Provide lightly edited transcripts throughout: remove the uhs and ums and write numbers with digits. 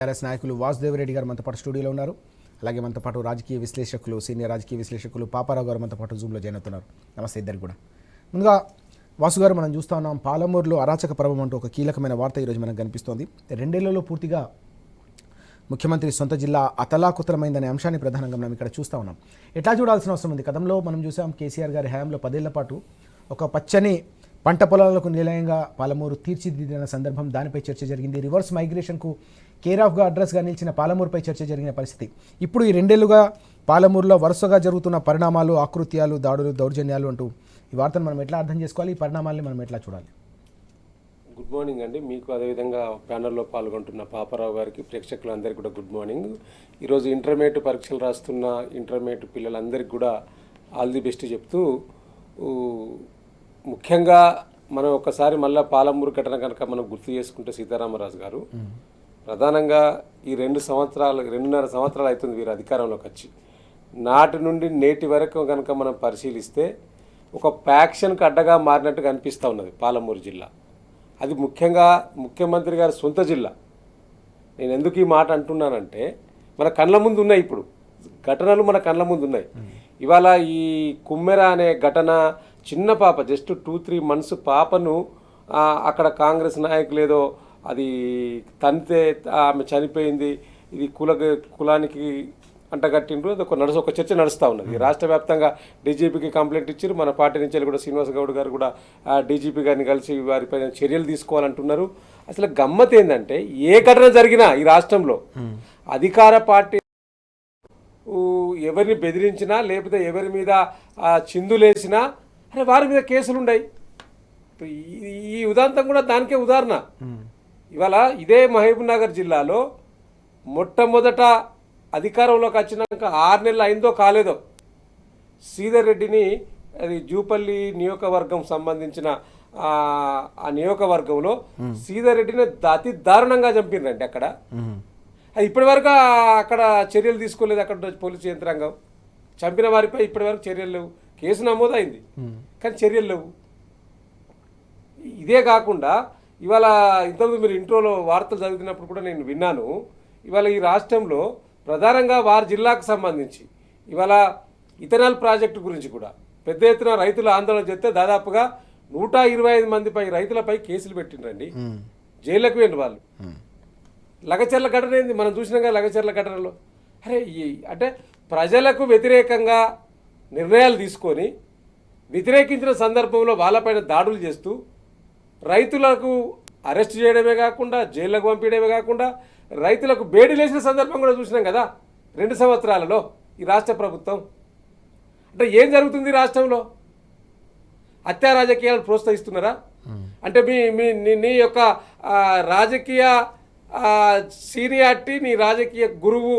TRS నాయకులు వాసుదేవ్ రెడ్డి గారు మనతో పాటు స్టూడియోలో ఉన్నారు. అలాగే మనతో పాటు రాజకీయ విశ్లేషకులు, సీనియర్ రాజకీయ విశ్లేషకులు పాపారావు గారు మనతో పాటు జూమ్లో జాయిన్ అవుతున్నారు. నమస్తే ఇద్దరికి కూడా. ముందుగా వాసు గారు, మనం చూస్తూ ఉన్నాం పాలమూరులో అరాచక పర్వం అంటూ ఒక కీలకమైన వార్త ఈరోజు మనకు కనిపిస్తోంది. 2 ఏళ్లలో పూర్తిగా ముఖ్యమంత్రి సొంత జిల్లా అతలాకుతలమైందనే అంశాన్ని ప్రధానంగా మనం ఇక్కడ చూస్తూ ఉన్నాం. ఎట్లా చూడాల్సిన అవసరం ఉంది? గతంలో మనం చూసాం కేసీఆర్ గారి హయాంలో 10 ఏళ్ల పాటు ఒక పచ్చని పంట పొలాలకు నిలయంగా పాలమూరు తీర్చిదిద్దిన సందర్భం, దానిపై చర్చ జరిగింది. రివర్స్ మైగ్రేషన్కు కేర్ ఆఫ్గా అడ్రస్గా నిలిచిన పాలమూరుపై చర్చ జరిగిన పరిస్థితి. ఇప్పుడు ఈ 2 ఏళ్లుగా పాలమూరులో వరుసగా జరుగుతున్న పరిణామాలు, ఆకృత్యాలు, దాడులు, దౌర్జన్యాలు అంటూ ఈ వార్తను మనం ఎట్లా అర్థం చేసుకోవాలి? ఈ పరిణామాలని మనం ఎట్లా చూడాలి? గుడ్ మార్నింగ్ అండి. మీకు అదేవిధంగా ప్యానల్లో పాల్గొంటున్న పాపారావు గారికి, ప్రేక్షకులందరికీ కూడా గుడ్ మార్నింగ్. ఈరోజు ఇంటర్మీడియట్ పరీక్షలు రాస్తున్న ఇంటర్మీడియట్ పిల్లలందరికీ కూడా ఆల్ ది బెస్ట్ చెప్తూ, ముఖ్యంగా మనం ఒకసారి మళ్ళీ పాలమూరు ఘటన కనుక మనం గుర్తు చేసుకుంటే సీతారామరాజు గారు ప్రధానంగా ఈ 2.5 సంవత్సరాలు అవుతుంది వీరు అధికారంలోకి వచ్చి. నాటి నుండి నేటి వరకు కనుక మనం పరిశీలిస్తే ఒక ప్యాక్షన్కి అడ్డగా మారినట్టుగా అనిపిస్తూ ఉన్నది పాలమూరు జిల్లా. అది ముఖ్యంగా ముఖ్యమంత్రి గారి సొంత జిల్లా. నేను ఎందుకు ఈ మాట అంటున్నానంటే, మన కళ్ళ ముందు ఉన్నాయి, ఇప్పుడు ఘటనలు మన కళ్ళ ముందు ఉన్నాయి. ఇవాళ ఈ కుమ్మెర అనే ఘటన, చిన్న పాప, జస్ట్ 2-3 months పాపను అక్కడ కాంగ్రెస్ నాయకులు ఏదో అది తంతే ఆమె చనిపోయింది, ఇది కులానికి అంటగట్టిండ్రు, అది ఒక చర్చ నడుస్తూ ఉన్నది. రాష్ట్ర వ్యాప్తంగా డీజీపీకి కంప్లైంట్ ఇచ్చారు. మన పార్టీ నుంచి కూడా శ్రీనివాస్ గౌడ్ గారు కూడా డీజీపీ గారిని కలిసి వారిపైన చర్యలు తీసుకోవాలంటున్నారు. అసలు గమ్మత్ ఏంటంటే, ఏ ఘటన జరిగినా ఈ రాష్ట్రంలో అధికార పార్టీ ఎవరిని బెదిరించినా లేకపోతే ఎవరి మీద చిందులేసినా అరే వారి మీద కేసులు ఉన్నాయి. ఈ ఉదాంతం కూడా దానికే ఉదాహరణ. ఇవాళ ఇదే మహబూబ్ నగర్ జిల్లాలో మొట్టమొదట అధికారంలోకి వచ్చినాక 6 నెలలు అయిందో కాలేదో శ్రీధర్ రెడ్డిని, అది జూపల్లి నియోజకవర్గం సంబంధించిన ఆ నియోజకవర్గంలో శ్రీధర్ రెడ్డిని అతి దారుణంగా చంపిండ్రండి అక్కడ. అది ఇప్పటి వరకు అక్కడ చర్యలు తీసుకోలేదు. అక్కడ పోలీసు యంత్రాంగం చంపిన వారిపై ఇప్పటి వరకు చర్యలు లేవు. కేసు నమోదైంది కానీ చర్యలు లేవు. ఇదే కాకుండా ఇవాళ ఇంతకుముందు మీరు ఇంట్రోలో వార్తలు చదువుతున్నప్పుడు కూడా నేను విన్నాను, ఇవాళ ఈ రాష్ట్రంలో ప్రధానంగా వారి జిల్లాకు సంబంధించి ఇవాళ ఇథనాల్ ప్రాజెక్టు గురించి కూడా పెద్ద ఎత్తున రైతులు ఆందోళన చేస్తే దాదాపుగా 125 మందిపై రైతులపై కేసులు పెట్టిండ్రండి, జైళ్ళకు వెళ్ళిన వాళ్ళు. లగచర్ల ఘటన ఏంది మనం చూసినాం కదా. లగచర్ల ఘటనలో అరే అంటే ప్రజలకు వ్యతిరేకంగా నిర్ణయాలు తీసుకొని వ్యతిరేకించిన సందర్భంలో వాళ్ళపైన దాడులు చేస్తూ రైతులకు అరెస్ట్ చేయడమే కాకుండా జైళ్లకు పంపించడమే కాకుండా రైతులకు బేడీలేసిన సందర్భం కూడా చూసినాం కదా 2 సంవత్సరాలలో ఈ రాష్ట్ర ప్రభుత్వం. అంటే ఏం జరుగుతుంది రాష్ట్రంలో? హత్యా రాజకీయాలు ప్రోత్సహిస్తున్నారా? అంటే నీ యొక్క రాజకీయ సీనియారిటీ, నీ రాజకీయ గురువు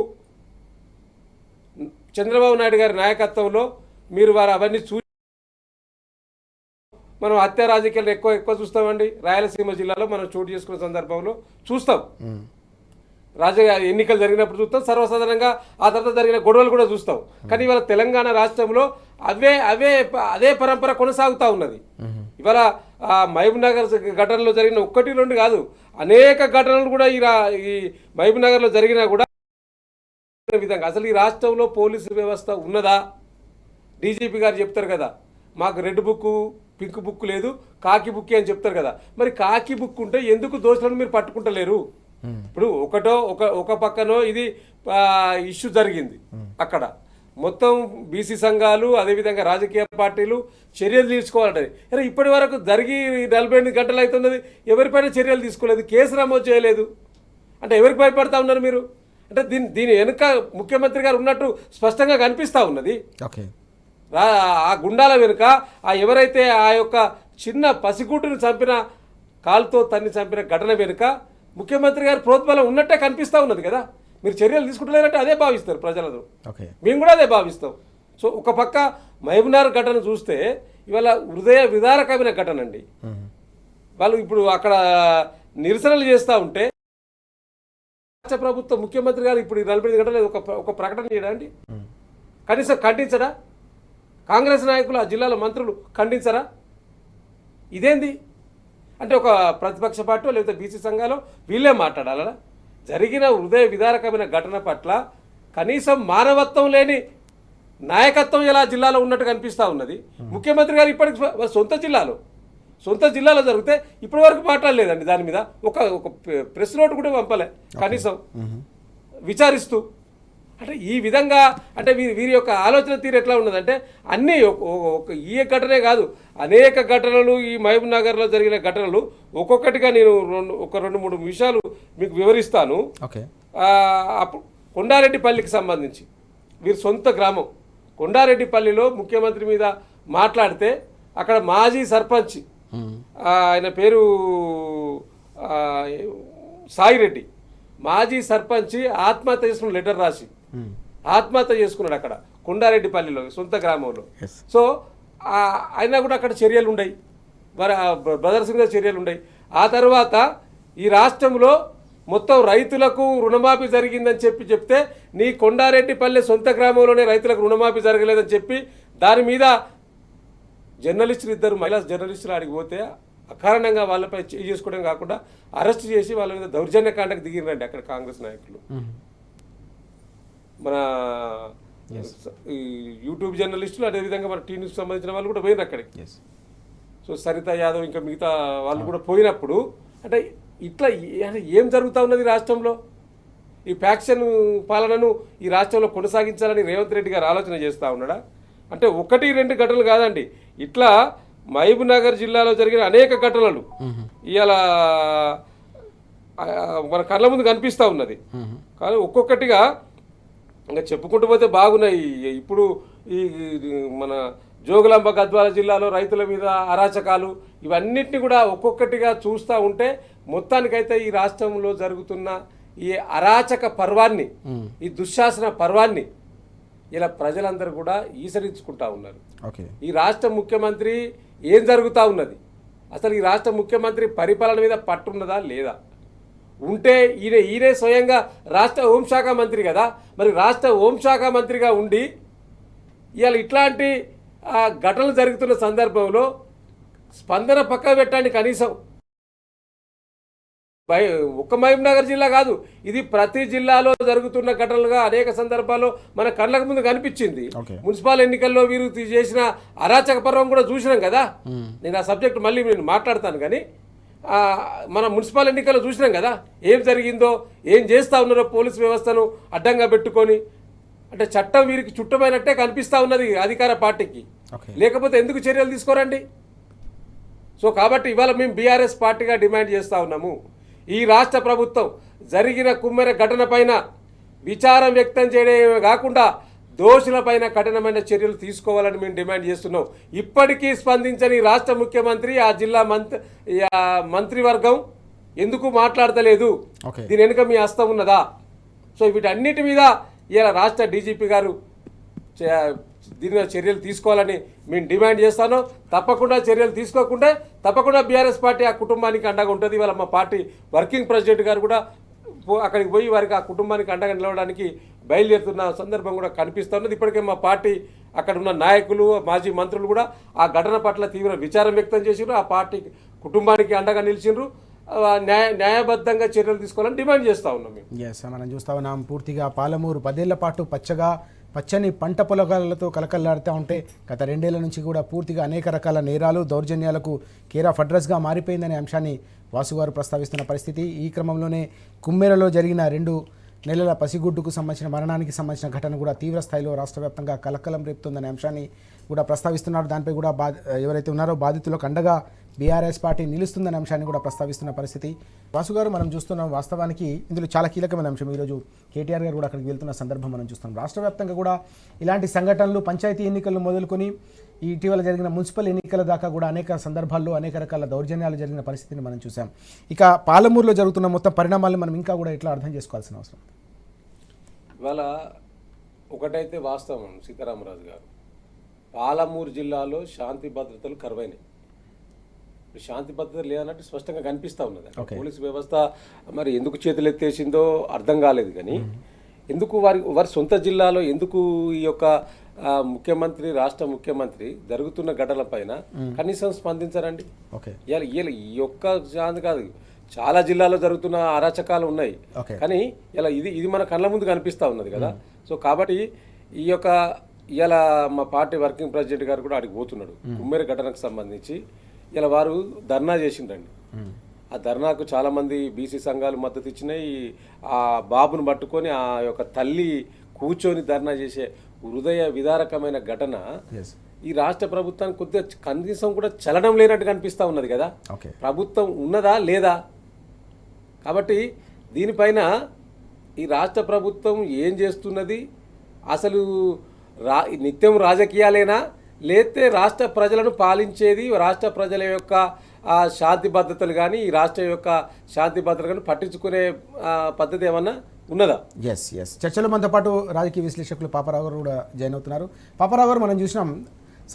చంద్రబాబు నాయుడు గారి నాయకత్వంలో మీరు వారు అవన్నీ మనం హత్యా రాజకీయాలు ఎక్కువ చూస్తామండి. రాయలసీమ జిల్లాలో మనం చోటు చేసుకున్న సందర్భంలో చూస్తాం. ఎన్నికలు జరిగినప్పుడు చూస్తాం, సర్వసాధారణంగా ఆ తర్వాత జరిగిన గొడవలు కూడా చూస్తాం. కానీ ఇవాళ తెలంగాణ రాష్ట్రంలో అదే పరంపర కొనసాగుతూ ఉన్నది. ఇవాళ మహబూబ్ నగర్ ఘటనలో జరిగిన 1-2 కాదు, అనేక ఘటనలు కూడా ఈ మహబూబ్ నగర్లో జరిగినా కూడా విధంగా అసలు ఈ రాష్ట్రంలో పోలీసు వ్యవస్థ ఉన్నదా? డీజీపీ గారు చెప్తారు కదా, మాకు రెడ్ బుక్, పింక్ బుక్ లేదు, కాకి బుక్ అని చెప్తారు కదా. మరి కాకి బుక్ ఉంటే ఎందుకు దోషులను మీరు పట్టుకుంటలేరు? ఇప్పుడు ఒక పక్కనో ఇది ఇష్యూ జరిగింది, అక్కడ మొత్తం బీసీ సంఘాలు అదేవిధంగా రాజకీయ పార్టీలు చర్యలు తీసుకోవాలంటే ఇప్పటి వరకు జరిగి 48 గంటలు అవుతున్నది, ఎవరిపైన చర్యలు తీసుకోలేదు, కేసు నమోదు చేయలేదు. అంటే ఎవరికి భయపడతా ఉన్నారు మీరు? అంటే దీని వెనుక ముఖ్యమంత్రి గారు ఉన్నట్టు స్పష్టంగా కనిపిస్తూ ఉన్నది. ఆ గుండాల వెనుక ఎవరైతే ఆ యొక్క చిన్న పసిగుట్టును చంపిన, కాలుతో తన్ని చంపిన ఘటన వెనుక ముఖ్యమంత్రి గారు ప్రోద్బలం ఉన్నట్టే కనిపిస్తూ ఉన్నది కదా. మీరు చర్యలు తీసుకుంటలేరంటే అదే భావిస్తారు ప్రజలతో, మేము కూడా అదే భావిస్తాం. సో ఒక పక్క మహబూబ్ నగర్ ఘటన చూస్తే ఇవాళ హృదయ విదారకమైన ఘటన అండి. వాళ్ళు ఇప్పుడు అక్కడ నిరసనలు చేస్తూ ఉంటే రాష్ట్ర ప్రభుత్వం ముఖ్యమంత్రి గారు ఇప్పుడు 45 గంటలు ఒక ప్రకటన చేయడండి, కనీసం ఖండించడా? కాంగ్రెస్ నాయకులు, ఆ జిల్లాల మంత్రులు ఖండించరా? ఇదేంది? అంటే ఒక ప్రతిపక్ష పార్టీ లేకపోతే బీసీ సంఘాలు వీళ్ళే మాట్లాడాలా? జరిగిన హృదయ విదారకమైన ఘటన పట్ల కనీసం మానవత్వం లేని నాయకత్వం ఎలా జిల్లాలో ఉన్నట్టు కనిపిస్తూ ఉన్నది. ముఖ్యమంత్రి గారు ఇప్పటికి సొంత జిల్లాలో జరిగితే ఇప్పటి వరకు మాట్లాడలేదండి దాని మీద. ఒక ప్రెస్ నోట్ కూడా పంపలే కనీసం విచారిస్తూ. అంటే ఈ విధంగా అంటే వీరి యొక్క ఆలోచన తీరు ఎట్లా ఉన్నదంటే అన్నీ ఈ ఘటనే కాదు, అనేక ఘటనలు ఈ మహబూబ్ నగర్లో జరిగిన ఘటనలు ఒక్కొక్కటిగా నేను రెండు మూడు విషయాలు మీకు వివరిస్తాను. అప్పుడు కొండారెడ్డిపల్లికి సంబంధించి వీరి సొంత గ్రామం కొండారెడ్డిపల్లిలో ముఖ్యమంత్రి మీద మాట్లాడితే అక్కడ మాజీ సర్పంచ్ ఆయన పేరు సాయిరెడ్డి, మాజీ సర్పంచ్ ఆత్మహత్య చేసుకున్న లెటర్ రాసి ఆత్మహత్య చేసుకున్నాడు అక్కడ కొండారెడ్డిపల్లిలో సొంత గ్రామంలో. సో అయినా కూడా అక్కడ చర్యలు ఉన్నాయి, బ్రదర్స్ మీద చర్యలు ఉన్నాయి. ఆ తర్వాత ఈ రాష్ట్రంలో మొత్తం రైతులకు రుణమాఫీ జరిగిందని చెప్తే నీ కొండారెడ్డిపల్లి సొంత గ్రామంలోనే రైతులకు రుణమాఫీ జరగలేదని చెప్పి దాని మీద జర్నలిస్టులు ఇద్దరు మహిళా జర్నలిస్టులు ఆడికి పోతే అకారణంగా వాళ్ళపై చేసుకోవడం కాకుండా అరెస్ట్ చేసి వాళ్ళ మీద దౌర్జన్యకాండకు దిగిరండి అక్కడ కాంగ్రెస్ నాయకులు. మన ఈ యూట్యూబ్ జర్నలిస్టులు అదేవిధంగా మన టీ న్యూస్కి సంబంధించిన వాళ్ళు కూడా పోయినారు అక్కడికి. సో సరిత యాదవ్ ఇంకా మిగతా వాళ్ళు కూడా పోయినప్పుడు అంటే ఇట్లా ఏం జరుగుతూ ఉన్నది రాష్ట్రంలో? ఈ ఫ్యాక్షన్ పాలనను ఈ రాష్ట్రంలో కొనసాగించాలని రేవంత్ రెడ్డి గారు ఆలోచన చేస్తూ ఉన్నాడా? అంటే 1-2 ఘటనలు కాదండి, ఇట్లా మహబూబ్ నగర్ జిల్లాలో జరిగిన అనేక ఘటనలు ఇవాళ మన కళ్ళ ముందు కనిపిస్తూ ఉన్నది. కానీ ఒక్కొక్కటిగా ఇంకా చెప్పుకుంటూ పోతే బాగున్నాయి. ఇప్పుడు ఈ మన జోగులాంబ గద్వాల జిల్లాలో రైతుల మీద అరాచకాలు ఇవన్నిటిని కూడా ఒక్కొక్కటిగా చూస్తూ ఉంటే మొత్తానికైతే ఈ రాష్ట్రంలో జరుగుతున్న ఈ అరాచక పర్వాన్ని, ఈ దుశ్శాసన పర్వాన్ని ఇలా ప్రజలందరూ కూడా ఈసరించుకుంటా ఉన్నారు. ఈ రాష్ట్ర ముఖ్యమంత్రి ఏం జరుగుతూ ఉన్నది, అసలు ఈ రాష్ట్ర ముఖ్యమంత్రి పరిపాలన మీద పట్టున్నదా లేదా? ఉంటే ఈయనే స్వయంగా రాష్ట్ర హోంశాఖ మంత్రి కదా, మరి రాష్ట్ర హోంశాఖ మంత్రిగా ఉండి ఇవాళ ఇట్లాంటి ఘటనలు జరుగుతున్న సందర్భంలో స్పందన పక్క పెట్టండి కనీసం. ఒక్క మహబూబ్ నగర్ జిల్లా కాదు, ఇది ప్రతి జిల్లాలో జరుగుతున్న ఘటనలుగా అనేక సందర్భాల్లో మన కళ్ళకు ముందు కనిపించింది. మున్సిపల్ ఎన్నికల్లో వీరు చేసిన అరాచక పర్వం కూడా చూసినాం కదా. నేను ఆ సబ్జెక్ట్ మళ్ళీ నేను మాట్లాడతాను. కానీ మన మున్సిపల్ ఎన్నికల్లో చూసినాం కదా ఏం జరిగిందో, ఏం చేస్తూ ఉన్నారో పోలీసు వ్యవస్థను అడ్డంగా పెట్టుకొని. అంటే చట్టం వీరికి చుట్టమైనట్టే కనిపిస్తూ ఉన్నది అధికార పార్టీకి, లేకపోతే ఎందుకు చర్యలు తీసుకోరండి? సో కాబట్టి ఇవాళ మేము బీఆర్ఎస్ పార్టీగా డిమాండ్ చేస్తూ ఉన్నాము, ఈ రాష్ట్ర ప్రభుత్వం జరిగిన కుమ్మెర ఘటన పైన విచారం వ్యక్తం చేయడమే కాకుండా దోషులపైన కఠినమైన చర్యలు తీసుకోవాలని మేము డిమాండ్ చేస్తున్నాం. ఇప్పటికీ స్పందించని రాష్ట్ర ముఖ్యమంత్రి, ఆ జిల్లా మంత్రివర్గం ఎందుకు మాట్లాడతలేదు? దీని వెనుక మీ హస్తం ఉన్నదా? సో వీటన్నిటి మీద ఇలా రాష్ట్ర డీజీపీ గారు దీని మీద చర్యలు తీసుకోవాలని మేము డిమాండ్ చేస్తాను. తప్పకుండా చర్యలు తీసుకోకుండా తప్పకుండా బీఆర్ఎస్ పార్టీ ఆ కుటుంబానికి అండగా ఉంటుంది. ఇవాళ మా పార్టీ వర్కింగ్ ప్రెసిడెంట్ గారు కూడా అక్కడికి పోయి వారికి ఆ కుటుంబానికి అండగా నిలవడానికి బయలుదేరుతున్న సందర్భం కూడా కనిపిస్తున్నది. ఇప్పటికే మా పార్టీ అక్కడ ఉన్న నాయకులు, మాజీ మంత్రులు కూడా ఆ ఘటన పట్ల తీవ్ర విచారం వ్యక్తం చేసిండ్రు, ఆ పార్టీ కుటుంబానికి అండగా నిలిచిండ్రు. న్యాయబద్ధంగా చర్యలు తీసుకోవాలని డిమాండ్ చేస్తూ ఉన్నాం మేము. మనం చూస్తా ఉన్నాం పూర్తిగా పాలమూరు 10 ఏళ్ల పాటు పచ్చని పంట పొలగాలతో కలకల్లాడుతూ ఉంటే గత 2 ఏళ్ల నుంచి కూడా పూర్తిగా అనేక రకాల నేరాలు, దౌర్జన్యాలకు కేర్ ఆఫ్ అడ్రస్గా మారిపోయిందనే అంశాన్ని వాసుగారు ప్రస్తావిస్తున్న పరిస్థితి. ఈ క్రమంలోనే కుమ్మెరలో జరిగిన 2 నెలల పసిగుడ్డుకు సంబంధించిన మరణానికి సంబంధించిన ఘటన కూడా తీవ్ర స్థాయిలో రాష్ట్ర వ్యాప్తంగా కలకలం రేపుతుందనే అంశాన్ని కూడా ప్రస్తావిస్తున్నారు. దానిపై కూడా ఎవరైతే ఉన్నారో బాధితులకు అండగా బీఆర్ఎస్ పార్టీ నిలుస్తుందనే అంశాన్ని కూడా ప్రస్తావిస్తున్న పరిస్థితి. వాసుగారు మనం చూస్తున్నాం, వాస్తవానికి ఇందులో చాలా కీలకమైన అంశం. ఈరోజు కేటీఆర్ గారు కూడా అక్కడికి వెళ్తున్న సందర్భం మనం చూస్తున్నాం. రాష్ట్ర వ్యాప్తంగా కూడా ఇలాంటి సంఘటనలు పంచాయతీ ఎన్నికలను మొదలుకొని ఇటీవల జరిగిన మున్సిపల్ ఎన్నికల దాకా కూడా అనేక సందర్భాల్లో అనేక రకాల దౌర్జన్యాలు జరిగిన పరిస్థితిని మనం చూసాం. ఇక పాలమూరులో జరుగుతున్న మొత్తం పరిణామాలను మనం ఇంకా కూడా ఎట్లా అర్థం చేసుకోవాల్సిన అవసరం? ఇవాళ ఒకటైతే వాస్తవం సీతారామరాజు గారు, పాలమూరు జిల్లాలో శాంతి భద్రతలు కరువైనాయి. శాంతి భద్రత లేదన్నట్టు స్పష్టంగా కనిపిస్తూ ఉన్నది. పోలీసు వ్యవస్థ మరి ఎందుకు చేతులు ఎత్తేసిందో అర్థం కాలేదు. కానీ ఎందుకు వారి సొంత జిల్లాలో ఎందుకు ఈ యొక్క ముఖ్యమంత్రి, రాష్ట్ర ముఖ్యమంత్రి జరుగుతున్న ఘటనల పైన కనీసం స్పందించారండి? ఈ యొక్క శాంతి కాదు, చాలా జిల్లాల్లో జరుగుతున్న అరాచకాలు ఉన్నాయి. ఓకే. కానీ ఇలా ఇది మన కళ్ళ ముందు కనిపిస్తూ ఉన్నది కదా. సో కాబట్టి ఈ యొక్క ఇలా మా పార్టీ వర్కింగ్ ప్రెసిడెంట్ గారు కూడా అడిగి పోతున్నాడు కుమ్మేరు ఘటనకు సంబంధించి. ఇలా వారు ధర్నా చేసిండ్రండి. ఆ ధర్నాకు చాలామంది బీసీ సంఘాలు మద్దతు ఇచ్చినాయి. ఆ బాబును పట్టుకొని ఆ యొక్క తల్లి కూర్చొని ధర్నా చేసే హృదయ విదారకమైన ఘటన ఈ రాష్ట్ర ప్రభుత్వానికి కొద్దిగా కనీసం కూడా చలనం లేనట్టు కనిపిస్తూ ఉన్నది కదా. ఓకే. ప్రభుత్వం ఉన్నదా లేదా? కాబట్టి దీనిపైన ఈ రాష్ట్ర ప్రభుత్వం ఏం చేస్తున్నది, అసలు నిత్యం రాజకీయాలేనా, లేతే రాష్ట్ర ప్రజలను పాలించేది రాష్ట్ర ప్రజల యొక్క శాంతి భద్రతలు కానీ ఈ రాష్ట్రం యొక్క శాంతి భద్రతలు కానీ పట్టించుకునే పద్ధతి ఏమన్నా ఉన్నదా? ఎస్ చర్చలో మనతో పాటు రాజకీయ విశ్లేషకులు పాపారావు గారు కూడా జాయిన్ అవుతున్నారు. పాపారావు గారు, మనం చూసినాం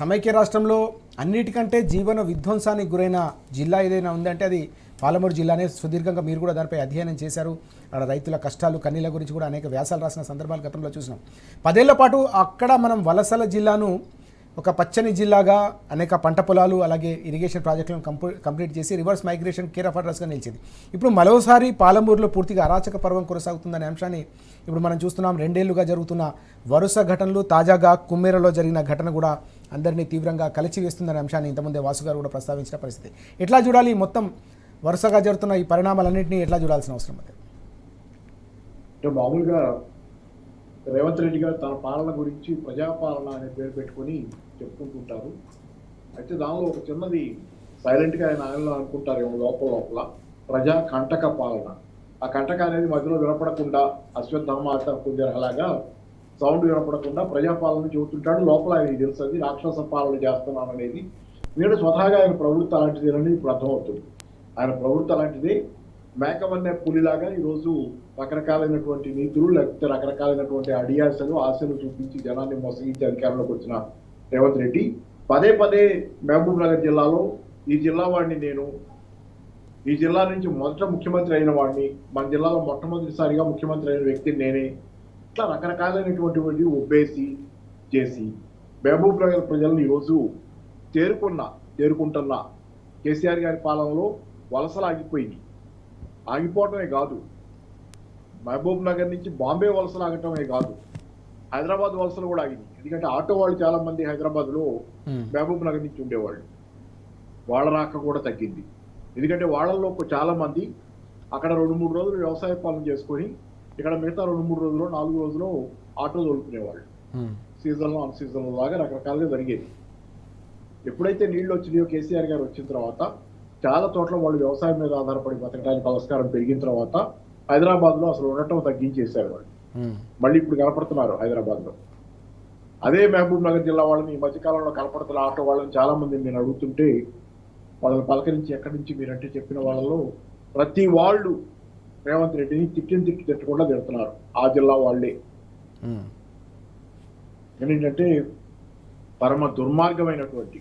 సమైక్య రాష్ట్రంలో అన్నిటికంటే జీవన విధ్వంసానికి గురైన జిల్లా ఏదైనా ఉందంటే అది పాలమూరు జిల్లానే. సుదీర్ఘంగా మీరు కూడా దానిపై అధ్యయనం చేశారు. అక్కడ రైతుల కష్టాలు కన్నీళ్ళ గురించి కూడా అనేక వ్యాసాలు రాసిన సందర్భాలు గతంలో చూసినాం. 10 ఏళ్ల పాటు అక్కడ మనం వలసల జిల్లాను ఒక పచ్చని జిల్లాగా అనేక పంట పొలాలు అలాగే ఇరిగేషన్ ప్రాజెక్టులను కంప్లీట్ చేసి రివర్స్ మైగ్రేషన్ కేర్ ఆఫ్ అడ్రస్గా నిలిచింది. ఇప్పుడు మరోసారి పాలమూరులో పూర్తిగా అరాచక పర్వం కొనసాగుతుందనే అంశాన్ని ఇప్పుడు మనం చూస్తున్నాం. 2 ఏళ్లుగా జరుగుతున్న వరుస ఘటనలు, తాజాగా కుమ్మేరలో జరిగిన ఘటన కూడా అందరినీ తీవ్రంగా కలిచివేస్తుందనే అంశాన్ని ఇంతకుముందే వాసు గారు కూడా ప్రస్తావించిన పరిస్థితి. ఎట్లా చూడాలి మొత్తం వరుసగా జరుగుతున్న ఈ పరిణామాలన్నింటినీ ఎట్లా చూడాల్సిన అవసరం అది? మామూలుగా రేవంత్ రెడ్డి గారు తన పాలన గురించి ప్రజాపాలన అనే పేరు పెట్టుకొని చెప్పుకుంటుంటారు. అయితే దానిలో ఒక చిన్నది సైలెంట్గా ఆయనలో అనుకుంటారేమో లోపల ప్రజా కంటక పాలన. ఆ కంటక అనేది మధ్యలో వినపడకుండా అశ్వత్థామ అలాగా సౌండ్ వినపడకుండా ప్రజాపాలన చెబుతుంటాడు. లోపల ఆయనకి తెలుస్తుంది రాక్షస పాలన చేస్తున్నాను అనేది. నేను స్వతహాగా ఆయన ప్రవృత్తి అలాంటిది అని ఇప్పుడు అర్థమవుతుంది. ఆయన ప్రవృత్తి అలాంటిదే. మేకవన్నే పులిలాగా ఈరోజు రకరకాలైనటువంటి నీతులు లేకపోతే రకరకాలైనటువంటి అడియాసలు ఆశలు చూపించి జనాన్ని మోసగించి అధికారంలోకి వచ్చిన రేవంత్ రెడ్డి పదే మహబూబ్ నగర్ జిల్లాలో ఈ జిల్లా వాడిని నేను, ఈ జిల్లా నుంచి మొదట ముఖ్యమంత్రి అయిన వాడిని, మన జిల్లాలో మొట్టమొదటిసారిగా ముఖ్యమంత్రి అయిన వ్యక్తిని నేనే, ఇట్లా రకరకాలైనటువంటి ఒబ్బేసి చేసి మహబూబ్ నగర్ ప్రజలను ఈరోజు తేరుకుంటున్న కేసీఆర్ గారి పాలనలో వలసలు ఆగిపోయింది. ఆగిపోవటమే కాదు, మహబూబ్ నగర్ నుంచి బాంబే వలసలు ఆగటమే కాదు, హైదరాబాద్ వలసలు కూడా ఆగింది. ఎందుకంటే ఆటో వాళ్ళు చాలా మంది హైదరాబాద్లో మహబూబ్ నగర్ నుంచి ఉండేవాళ్ళు, వాళ్ళ రాక కూడా తగ్గింది. ఎందుకంటే వాళ్ళల్లో చాలా మంది అక్కడ 2-3 రోజులు వ్యవసాయ పాలన చేసుకొని ఇక్కడ మిగతా 2-3 రోజులు 4 రోజులు ఆటో తోలుకునేవాళ్ళు. సీజన్లో అన్ సీజన్లో లాగా రకరకాలుగా జరిగేది. ఎప్పుడైతే నీళ్లు వచ్చినాయో కేసీఆర్ గారు వచ్చిన తర్వాత చాలా చోట్ల వాళ్ళు వ్యవసాయం మీద ఆధారపడి బతకడానికి ఆస్కారం పెరిగిన తర్వాత హైదరాబాద్లో అసలు ఉండటం తగ్గించేశారు వాళ్ళు. మళ్ళీ ఇప్పుడు కనపడుతున్నారు హైదరాబాద్లో. అదే మహబూబ్ నగర్ జిల్లా వాళ్ళని ఈ మధ్యకాలంలో కనపడుతున్న ఆటో వాళ్ళని చాలా మందిని నేను అడుగుతుంటే వాళ్ళని పలకరించి ఎక్కడి నుంచి మీరంటే చెప్పిన వాళ్ళలో ప్రతి వాళ్ళు రేవంత్ రెడ్డిని తిట్టకుండా తిడుతున్నారు. ఆ జిల్లా వాళ్ళే. ఏంటంటే పరమ దుర్మార్గమైనటువంటి,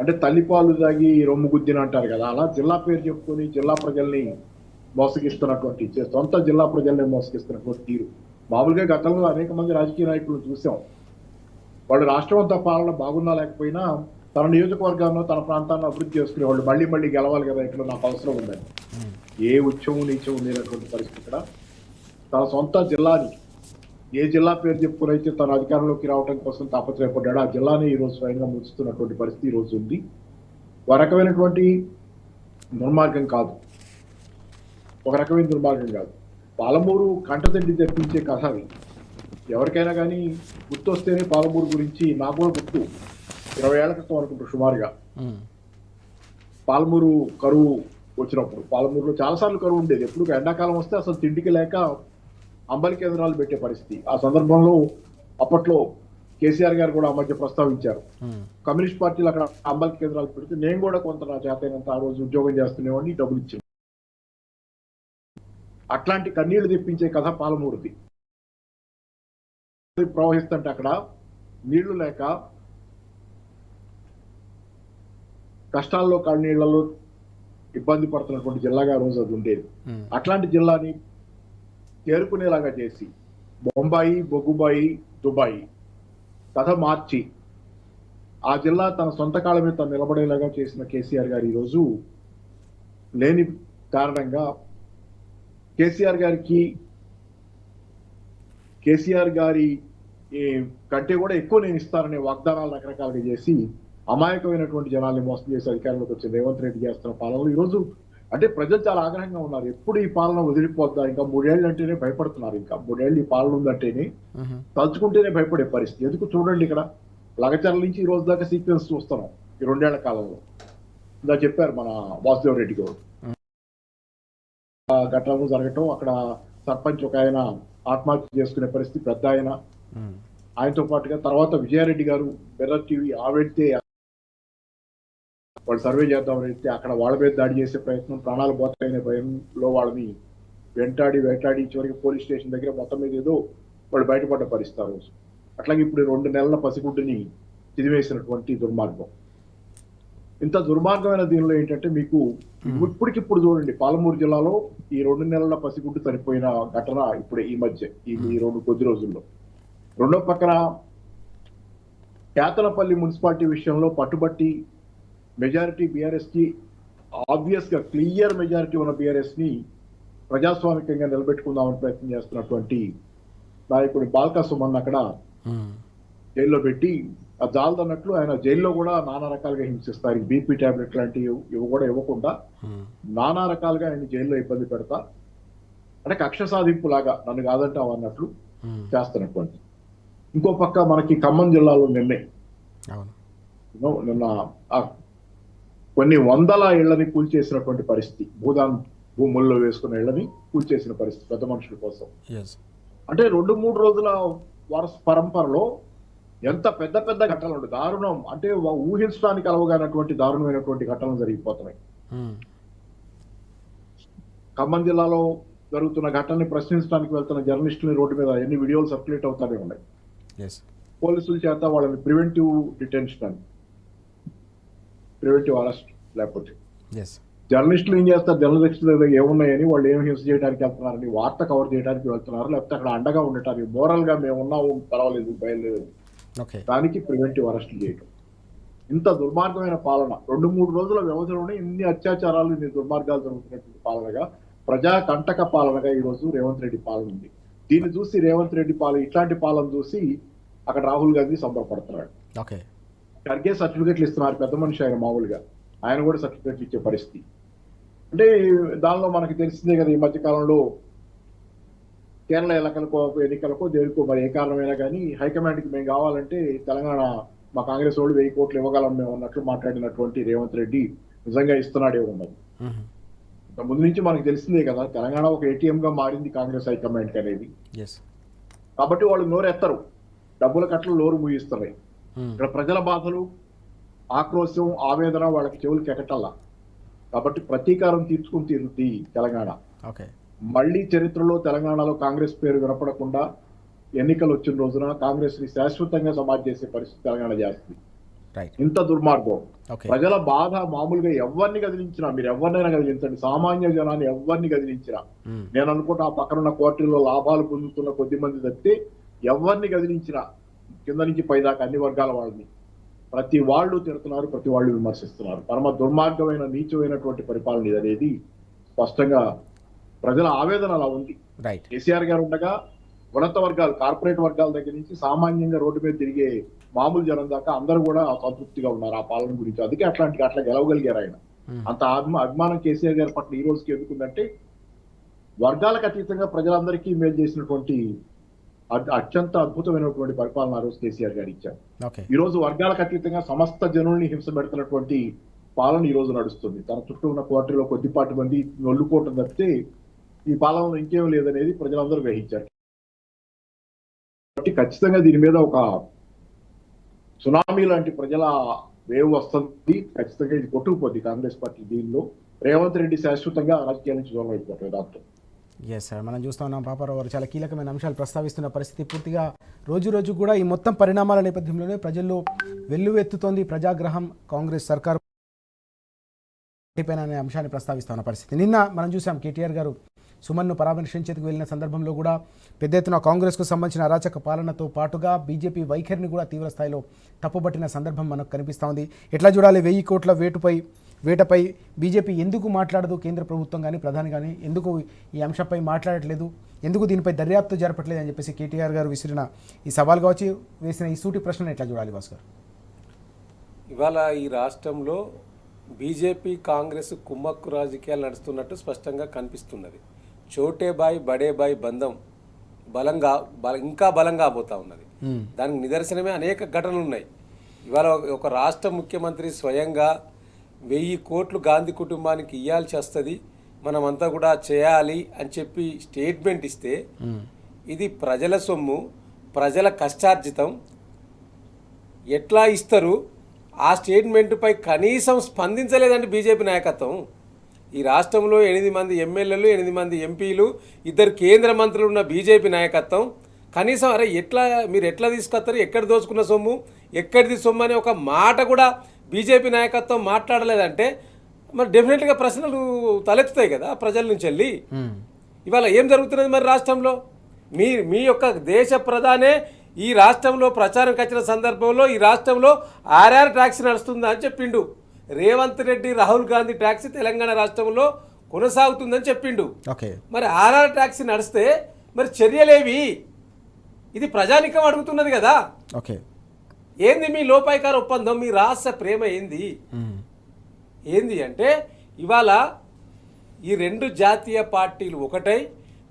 అంటే తల్లిపాలు తాగి రొమ్ము గుద్దిన అంటారు కదా, అలా జిల్లా పేరు చెప్పుకొని జిల్లా ప్రజల్ని మోసగిస్తున్నటువంటి, సొంత జిల్లా ప్రజల్ని మోసగిస్తున్నటువంటి తీరు. మామూలుగా గతంలో అనేక మంది రాజకీయ నాయకులను చూసాం. వాళ్ళు రాష్ట్రం అంతా పాలన బాగున్నా లేకపోయినా తన నియోజకవర్గాల్లో తన ప్రాంతాన్ని అభివృద్ధి చేసుకునేవాళ్ళు. మళ్ళీ గెలవాలి కదా, ఇక్కడ నాకు అవసరం ఉందని. ఏ ఉత్సవం నీచం లేనటువంటి పరిస్థితి ఇక్కడ. తన సొంత జిల్లాని, ఏ జిల్లా పేరు చెప్పుకుని అయితే తన అధికారంలోకి రావడం కోసం తాపత్రయపడ్డాడు, ఆ జిల్లాని ఈరోజు స్వయంగా ముచ్చుతున్నటువంటి పరిస్థితి ఈరోజు ఉంది. ఒక రకమైనటువంటి దుర్మార్గం కాదు, ఒక రకమైన దుర్మార్గం కాదు. పాలమూరు కంటతడ్డి తెప్పించే కథ అది. ఎవరికైనా కానీ గుర్తొస్తేనే పాలమూరు గురించి నాకు కూడా గుర్తు. 20 ఏళ్ల క్రితం అనుకుంటూ సుమారుగా పాలమూరు కరువు వచ్చినప్పుడు, పాలమూరులో చాలాసార్లు కరువు ఉండేది. ఎప్పుడు ఎండాకాలం వస్తే అసలు తిండికి లేక అంబలి కేంద్రాలు పెట్టే పరిస్థితి. ఆ సందర్భంలో అప్పట్లో కేసీఆర్ గారు కూడా ఆ మధ్య ప్రస్తావించారు, కమ్యూనిస్ట్ పార్టీలు అక్కడ అంబలి కేంద్రాలు పెడితే నేను కూడా కొంత నా చేతైనంత ఆ రోజు ఉద్యోగం చేస్తునేవాడిని, డబ్బులు ఇచ్చింది. అట్లాంటి కన్నీళ్లు తెప్పించే కథ పాలమూరుది. ప్రవహిస్తుంటే అక్కడ నీళ్లు లేక కష్టాల్లో కన్నీళ్లలో ఇబ్బంది పడుతున్నటువంటి జిల్లాగా రోజు అది ఉండేది. అట్లాంటి జిల్లాని చేరుకునేలాగా చేసి బొంబాయి, బొగ్గుబాయి, దుబాయి కథ మార్చి ఆ జిల్లా తన సొంత కాళ్ళ మీద తను నిలబడేలాగా చేసిన కేసీఆర్ గారు ఈరోజు లేని కారణంగా కేసీఆర్ గారి కంటే కూడా ఎక్కువ నేను ఇస్తాననే వాగ్దానాలు రకరకాలుగా చేసి అమాయకమైనటువంటి జనాల్ని మోసం చేసి అధికారంలోకి వచ్చి రేవంత్ రెడ్డి చేస్తున్న పాలనలో ఈరోజు అంటే ప్రజలు చాలా ఆగ్రహంగా ఉన్నారు. ఎప్పుడు ఈ పాలన వదిలిపోద్దా, ఇంకా 3 ఏళ్ళు అంటేనే భయపడుతున్నారు. ఇంకా 3 ఏళ్ళు ఈ పాలన ఉందంటేనే తలుచుకుంటేనే భయపడే పరిస్థితి. ఎందుకు చూడండి, ఇక్కడ లగచర్ల నుంచి ఈ రోజు దాకా సీక్వెన్స్ చూస్తున్నాం ఈ 2 ఏళ్ల కాలంలో. ఇలా చెప్పారు మన వాసుదేవ్ రెడ్డి గారు, ఘటనలు జరగటం, అక్కడ సర్పంచ్ ఒక ఆయన ఆత్మహత్య చేసుకునే పరిస్థితి, పెద్ద ఆయనతో పాటుగా తర్వాత విజయారెడ్డి గారు బెర్రర్ టీవీ వెళ్తే వాళ్ళు సర్వే చేద్దామని వెళ్తే అక్కడ వాళ్ళ మీద దాడి చేసే ప్రయత్నం, ప్రాణాలు పోతాయనే భయంలో వాళ్ళని వేటాడి చివరికి పోలీస్ స్టేషన్ దగ్గర మొత్తం మీద ఏదో వాళ్ళు బయటపడ్డ పరిస్థితి. అట్లాగే ఇప్పుడు 2 నెలల పసిగుడ్డుని తిరివేసినటువంటి దుర్మార్గం. ఇంత దుర్మార్గమైన దీనిలో ఏంటంటే మీకు ఇప్పటికిప్పుడు చూడండి, పాలమూరు జిల్లాలో ఈ 2 నెలల పసిగుడ్డు చనిపోయిన ఘటన ఇప్పుడే ఈ మధ్య ఈ కొద్ది రోజుల్లో. రెండో పక్కన కేతనపల్లి మున్సిపాలిటీ విషయంలో పట్టుబట్టి మెజారిటీ బీఆర్ఎస్ కి ఆబ్వియస్ గా క్లియర్ మెజారిటీ ఉన్న బీఆర్ఎస్ ని ప్రజాస్వామికంగా నిలబెట్టుకుందామని ప్రయత్నం చేస్తున్నటువంటి నాయకుడు బాల్కా సుమన్ అక్కడ జైల్లో పెట్టి ఆ జాలదన్నట్లు ఆయన జైల్లో కూడా నానా రకాలుగా హింసిస్తారు. బీపీ టాబ్లెట్ లాంటివి ఇవి కూడా ఇవ్వకుండా నానా రకాలుగా ఆయన జైల్లో ఇబ్బంది పెడతా, అంటే కక్ష సాధింపు లాగా నన్ను కాదంటావు అన్నట్లు చేస్తున్నటువంటి. ఇంకో పక్క మనకి ఖమ్మం జిల్లాలో నిన్న కొన్ని వందల ఇళ్లని కూల్చేసినటువంటి పరిస్థితి, భూముల్లో వేసుకున్న ఇళ్లని కూల్చేసిన పరిస్థితి పెద్ద మనుషుల కోసం. అంటే 2-3 రోజుల వరుస పరంపరలో ఎంత పెద్ద పెద్ద ఘటనలు ఉంటాయి, దారుణం అంటే ఊహించడానికి అలవగానటువంటి దారుణమైనటువంటి ఘటనలు జరిగిపోతున్నాయి. ఖమ్మం జిల్లాలో జరుగుతున్న ఘటనని ప్రశ్నించడానికి వెళ్తున్న జర్నలిస్టులని రోడ్డు మీద ఎన్ని వీడియోలు సర్క్యులేట్ అవుతానే ఉన్నాయి. పోలీసుల చేత వాళ్ళని ప్రివెంటివ్ డిటెన్షన్ అని, ప్రివెంటివ్ అరెస్ట్, లేకపోతే జర్నలిస్టులు ఏం చేస్తారు, జర్నలిస్టుల దగ్గర ఏమున్నాయని వాళ్ళు ఏం హింస చేయడానికి వెళ్తున్నారని వార్త కవర్ చేయడానికి వెళ్తున్నారు, లేకపోతే అక్కడ అండగా ఉండటానికి మోరల్ గా మేము ఉన్నాము పర్వాలేదు బయలుదేరు దానికి ప్రివెంటివ్ అరెస్టులు చేయటం. ఇంత దుర్మార్గమైన పాలన 2-3 రోజుల వ్యవధిలోనే ఇన్ని అత్యాచారాలు, ఇన్ని దుర్మార్గాలు జరుగుతున్నటువంటి పాలనగా, ప్రజా కంటక పాలనగా ఈ రోజు రేవంత్ రెడ్డి పాలన ఉంది. దీన్ని చూసి రేవంత్ రెడ్డి ఇట్లాంటి పాలన చూసి అక్కడ రాహుల్ గాంధీ సంబరపడుతున్నాడు. ఖర్గే సర్టిఫికెట్లు ఇస్తున్నారు, పెద్ద మనిషి ఆయన, మామూలుగా ఆయన కూడా సర్టిఫికెట్లు ఇచ్చే పరిస్థితి. అంటే దానిలో మనకి తెలిసిందే కదా, ఈ మధ్య కాలంలో కేరళ ఎన్నికలకో దేనికో మరి ఏ కారణమైనా కానీ హైకమాండ్కి మేము కావాలంటే తెలంగాణ మా కాంగ్రెస్ వాళ్ళు 1000 కోట్లు ఇవ్వగలం మేము అన్నట్లు మాట్లాడినటువంటి రేవంత్ రెడ్డి నిజంగా ఇస్తున్నాడేమో మరి. ముందు నుంచి మనకు తెలిసిందే కదా, తెలంగాణ ఒక ఏటీఎం గా మారింది కాంగ్రెస్ హైకమాండ్ అనేది. కాబట్టి వాళ్ళు నోరెత్తరు, డబ్బుల కట్టలు నోరు మూయిస్తున్నాయి. ఇక్కడ ప్రజల బాధలు, ఆక్రోశం, ఆవేదన వాళ్ళకి చెవులకి ఎక్కటల్లా. కాబట్టి ప్రతీకారం తీర్చుకుని తెలంగాణ. మళ్ళీ చరిత్రలో తెలంగాణలో కాంగ్రెస్ పేరు వినపడకుండా ఎన్నికలు వచ్చిన రోజున కాంగ్రెస్ ని శాశ్వతంగా సమాజ్ చేసే పరిస్థితి తెలంగాణ చేస్తుంది. ఇంత దుర్మార్గం. ప్రజల బాధ మామూలుగా ఎవరిని కదిలించినా, మీరు ఎవరినైనా కదిలించండి, సామాన్య జనాన్ని ఎవరిని కదిలించినా, నేను అనుకుంటా ఆ పక్కనున్న కోర్టుల్లో లాభాలు పొందుతున్న కొద్ది మంది తప్పితే ఎవరిని కదిలించినా కింద నుంచి పైదాకా అన్ని వర్గాల వాళ్ళని ప్రతి వాళ్ళు తిడుతున్నారు, ప్రతి వాళ్ళు విమర్శిస్తున్నారు. పరమ దుర్మార్గమైన నీచమైనటువంటి పరిపాలన ఇది అనేది స్పష్టంగా ప్రజల ఆవేదన అలా ఉంది. కేసీఆర్ గారు ఉండగా ఉన్నత వర్గాలు, కార్పొరేట్ వర్గాల దగ్గర నుంచి సామాన్యంగా రోడ్డు మీద తిరిగే మామూలు జనం దాకా అందరూ కూడా సంతృప్తిగా ఉన్నారు ఆ పాలన గురించి. అందుకే అట్లా గెలవగలిగారు ఆయన. అంత అభిమానం కేసీఆర్ గారి పట్ల ఈ రోజుకి ఎందుకుందంటే వర్గాలకు అతీతంగా ప్రజలందరికీ మేలు చేసినటువంటి అత్యంత అద్భుతమైనటువంటి పరిపాలన ఆ రోజు కేసీఆర్ గారు ఇచ్చారు. ఈ రోజు వర్గాలకు అతీతంగా సమస్త జనుల్ని హింస పెడుతున్నటువంటి పాలన ఈ రోజు నడుస్తుంది. తన చుట్టూ ఉన్న కోటరీలో కొద్దిపాటి మంది నొల్లుకోవటం తప్పితే ఈ పాలనలో ఇంకేం లేదనేది ప్రజలందరూ గ్రహించారు. కాబట్టి ఖచ్చితంగా దీని మీద ఒక సునామీ లాంటి ప్రజల వేవ్ వస్తుంది. ఖచ్చితంగా ఇది కొట్టుకుపోద్ది కాంగ్రెస్ పార్టీ. దీనిలో రేవంత్ రెడ్డి శాశ్వతంగా రాజకీయాల నుంచి దూరం అయిపోతారు దాంతో. సార్, మనం చూస్తూ ఉన్నాం పాపారావు గారు చాలా కీలకమైన అంశాలు ప్రస్తావిస్తున్న పరిస్థితి. పూర్తిగా రోజు కూడా ఈ మొత్తం పరిణామాల నేపథ్యంలోనే ప్రజల్లో వెల్లువెత్తుతోంది ప్రజాగ్రహం కాంగ్రెస్ సర్కారు అనే అంశాన్ని ప్రస్తావిస్తున్న పరిస్థితి. నిన్న మనం చూసాం కేటీఆర్ గారు సుమన్ను పరామర్శించేందుకు వెళ్ళిన సందర్భంలో కూడా పెద్ద ఎత్తున కాంగ్రెస్కు సంబంధించిన అరాచక పాలనతో పాటుగా బీజేపీ వైఖరిని కూడా తీవ్ర స్థాయిలో తప్పుబట్టిన సందర్భం మనకు కనిపిస్తూ ఉంది. ఎట్లా చూడాలి, 1000 కోట్ల వేటుపై వీటిపై బీజేపీ ఎందుకు మాట్లాడదు, కేంద్ర ప్రభుత్వం కానీ ప్రధాని కానీ ఎందుకు ఈ అంశంపై మాట్లాడట్లేదు, ఎందుకు దీనిపై దర్యాప్తు జరపట్లేదు అని చెప్పేసి కేటీఆర్ గారు విసిరిన ఈ సవాల్ కావచ్చు, వేసిన ఈ సూటి ప్రశ్నను ఎట్లా చూడాలి భాస్కర్? ఇవాళ ఈ రాష్ట్రంలో బీజేపీ కాంగ్రెస్ కుమ్మక్కు రాజకీయాలు నడుస్తున్నట్టు స్పష్టంగా కనిపిస్తున్నది. చోటే బాయ్ బడే బాయ్ బంధం ఇంకా బలంగా పోతా ఉన్నది. దానికి నిదర్శనమే అనేక ఘటనలు ఉన్నాయి. ఇవాళ ఒక రాష్ట్ర ముఖ్యమంత్రి స్వయంగా 1000 కోట్లు గాంధీ కుటుంబానికి ఇవ్వాల్సి వస్తుంది, మనమంతా కూడా చేయాలి అని చెప్పి స్టేట్మెంట్ ఇస్తే ఇది ప్రజల సొమ్ము, ప్రజల కష్టార్జితం, ఎట్లా ఇస్తారు? ఆ స్టేట్మెంట్పై కనీసం స్పందించలేదండి బీజేపీ నాయకత్వం. ఈ రాష్ట్రంలో 8 మంది ఎమ్మెల్యేలు, 8 మంది ఎంపీలు, 2 కేంద్ర మంత్రులు ఉన్న బీజేపీ నాయకత్వం కనీసం అరే మీరు ఎట్లా తీసుకొస్తారు, ఎక్కడ దోచుకున్న సొమ్ము, ఎక్కడిది సొమ్ము అనే ఒక మాట కూడా బీజేపీ నాయకత్వం మాట్లాడలేదంటే మరి డెఫినెట్గా ప్రశ్నలు తలెత్తుతాయి కదా ప్రజల నుంచి వెళ్ళి. ఇవాళ ఏం జరుగుతున్నది మరి రాష్ట్రంలో? మీ యొక్క దేశ ప్రధానే ఈ రాష్ట్రంలో ప్రచారంకి వచ్చిన సందర్భంలో ఈ రాష్ట్రంలో ఆర్ఆర్ ట్యాక్సీ నడుస్తుందా అని చెప్పిండు. రేవంత్ రెడ్డి, రాహుల్ గాంధీ ట్యాక్సీ తెలంగాణ రాష్ట్రంలో కొనసాగుతుందని చెప్పిండు. మరి ఆర్ఆర్ ట్యాక్సీ నడిస్తే మరి చర్యలేవి? ఇది ప్రజానికం అడుగుతున్నది కదా. ఏంది మీ లోపాయికార ఒప్పందం, మీ రహస్య ప్రేమ ఏంది అంటే ఇవాళ ఈ 2 జాతీయ పార్టీలు ఒకటై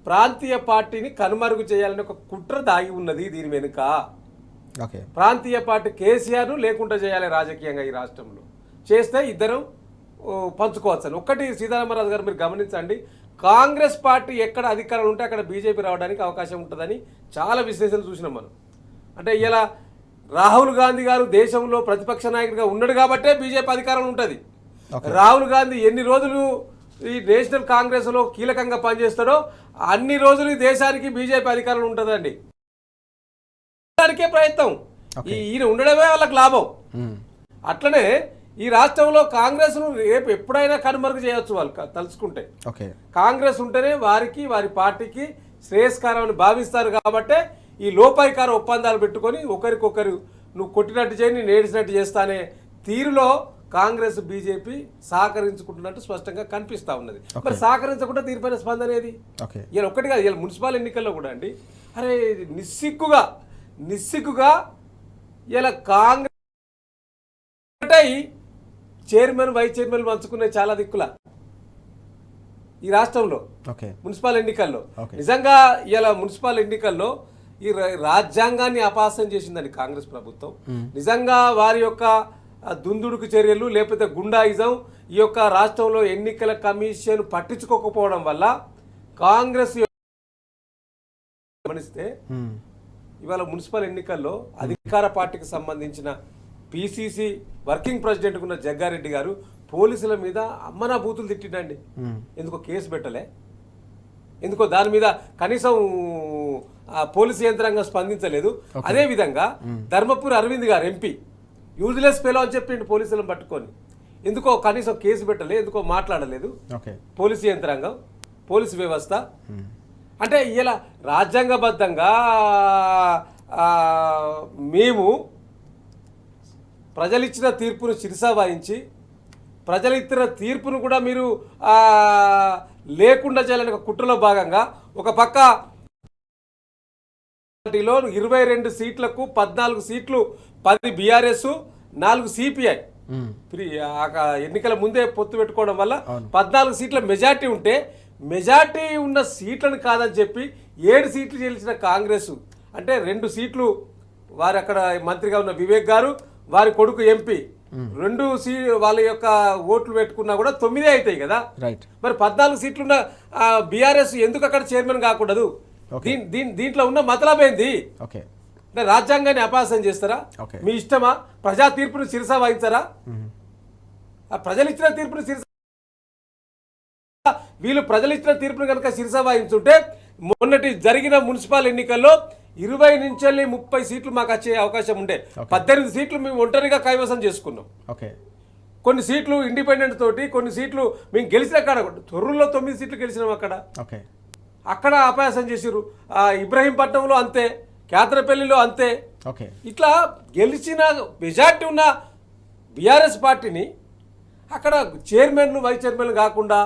ప్రాంతీయ పార్టీని కనుమరుగు చేయాలని ఒక కుట్ర దాగి ఉన్నది దీని వెనుక. ప్రాంతీయ పార్టీ కేసీఆర్ను లేకుండా చేయాలి రాజకీయంగా ఈ రాష్ట్రంలో, చేస్తే ఇద్దరం పంచుకోవచ్చు అని. ఒక్కటి సీతారామరాజు గారు మీరు గమనించండి, కాంగ్రెస్ పార్టీ ఎక్కడ అధికారంలో ఉంటే అక్కడ బీజేపీ రావడానికి అవకాశం ఉంటుందని చాలా విశ్లేషణలు చూసినాం మనం. అంటే ఇలా రాహుల్ గాంధీ గారు దేశంలో ప్రతిపక్ష నాయకుడిగా ఉన్నాడు కాబట్టే బీజేపీ అధికారంలో ఉంటుంది. రాహుల్ గాంధీ ఎన్ని రోజులు ఈ నేషనల్ కాంగ్రెస్లో కీలకంగా పనిచేస్తాడో అన్ని రోజులు ఈ దేశానికి బీజేపీ అధికారంలో ఉంటుందండి. దానికే ప్రయత్నం, ఈయన ఉండడమే వాళ్ళకి లాభం. అట్లనే ఈ రాష్ట్రంలో కాంగ్రెస్ను రేపు ఎప్పుడైనా కనుమరుగు చేయవచ్చు వాళ్ళు తలుచుకుంటే. కాంగ్రెస్ ఉంటేనే వారికి, వారి పార్టీకి శ్రేయస్కారం అని భావిస్తారు కాబట్టే ఈ లోపాయికార ఒప్పందాలు పెట్టుకొని ఒకరికొకరు నువ్వు కొట్టినట్టు చేయి, నేను ఏడిసినట్టు చేస్తానే తీరులో కాంగ్రెస్ బీజేపీ సహకరించుకుంటున్నట్టు స్పష్టంగా కనిపిస్తూ ఉన్నది. మరి సహకరించకుండా దీనిపైన స్పందన ఏది? ఇలా ఒక్కటి కాదు, ఇలా మున్సిపల్ ఎన్నికల్లో కూడా అండి అరే నిస్సిగ్గుగా ఇలా కాంగ్రెస్ చైర్మన్, వైస్ చైర్మన్ పంచుకునే చాలా దిక్కుల ఈ రాష్ట్రంలో మున్సిపల్ ఎన్నికల్లో. నిజంగా ఇలా మున్సిపల్ ఎన్నికల్లో ఈ రాజ్యాంగాన్ని అపహాస్యం చేసిందని కాంగ్రెస్ ప్రభుత్వం. నిజంగా వారి యొక్క దుందుడుకు చర్యలు లేకపోతే గుండాయిజం ఈ యొక్క రాష్ట్రంలో ఎన్నికల కమిషన్ పట్టించుకోకపోవడం వల్ల కాంగ్రెస్ గమనిస్తే ఇవాళ మున్సిపల్ ఎన్నికల్లో అధికార పార్టీకి సంబంధించిన పిసిసి వర్కింగ్ ప్రెసిడెంట్ ఉన్న జగ్గారెడ్డి గారు పోలీసుల మీద అమ్మనా బూతులు తిట్టిండండి. ఎందుకో కేసు పెట్టలే, ఎందుకో దాని మీద కనీసం పోలీసు యంత్రాంగం స్పందించలేదు. అదేవిధంగా ధర్మపురి అరవింద్ గారు ఎంపీ యూజ్లెస్ ఫెలో అని చెప్పిండు పోలీసులను పట్టుకొని, ఎందుకో కనీసం కేసు పెట్టలే, ఎందుకో మాట్లాడలేదు పోలీసు యంత్రాంగం, పోలీసు వ్యవస్థ. అంటే ఇలా రాజ్యాంగబద్ధంగా మేము ప్రజలిచ్చిన తీర్పును శిరసా వహించి ప్రజలిచ్చిన తీర్పును కూడా మీరు లేకుండా చేయాలని ఒక కుట్రలో భాగంగా ఒక పక్క 22 సీట్లకు 14 సీట్లు 10 బీఆర్ఎస్ 4 సిపిఐ ఎన్నికల ముందే పొత్తు పెట్టుకోవడం వల్ల 14 సీట్ల మెజార్టీ ఉంటే మెజార్టీ ఉన్న సీట్లను కాదని చెప్పి 7 సీట్లు గెలిచిన కాంగ్రెస్ అంటే 2 సీట్లు వారు అక్కడ మంత్రిగా ఉన్న వివేక్ గారు, వారి కొడుకు ఎంపీ 2 వాళ్ళ యొక్క ఓట్లు పెట్టుకున్నా కూడా 9 అవుతాయి కదా. మరి 14 సీట్లున్న బీఆర్ఎస్ ఎందుకు అక్కడ చైర్మన్ కాకూడదు? దీంట్లో ఉన్న మతలబేంది? అంటే రాజ్యాంగాన్ని అపహాస్యం చేస్తారా? మీ ఇష్టమా? ప్రజా తీర్పును శిరసా వహించారా? ప్రజలు ఇచ్చిన తీర్పును వీళ్ళు ప్రజలు ఇచ్చిన తీర్పును కనుక శిరసా వహించుంటే మొన్నటి జరిగిన మున్సిపల్ ఎన్నికల్లో 20 నుంచి 30 సీట్లు మాకు వచ్చే అవకాశం ఉండే. 18 సీట్లు మేము ఒంటరిగా కైవసం చేసుకున్నాం. కొన్ని సీట్లు ఇండిపెండెంట్ తోటి, కొన్ని సీట్లు మేము గెలిచిన కాడ తొర్రూరులో 9 సీట్లు గెలిచినాం. అక్కడ అపహాస్యం చేసిర్రు. ఇబ్రహీంపట్నంలో అంతే, కేతరపల్లిలో అంతే. ఇట్లా గెలిచిన మెజార్టీ ఉన్న బీఆర్ఎస్ పార్టీని అక్కడ చైర్మన్లు వైస్ చైర్మన్లు కాకుండా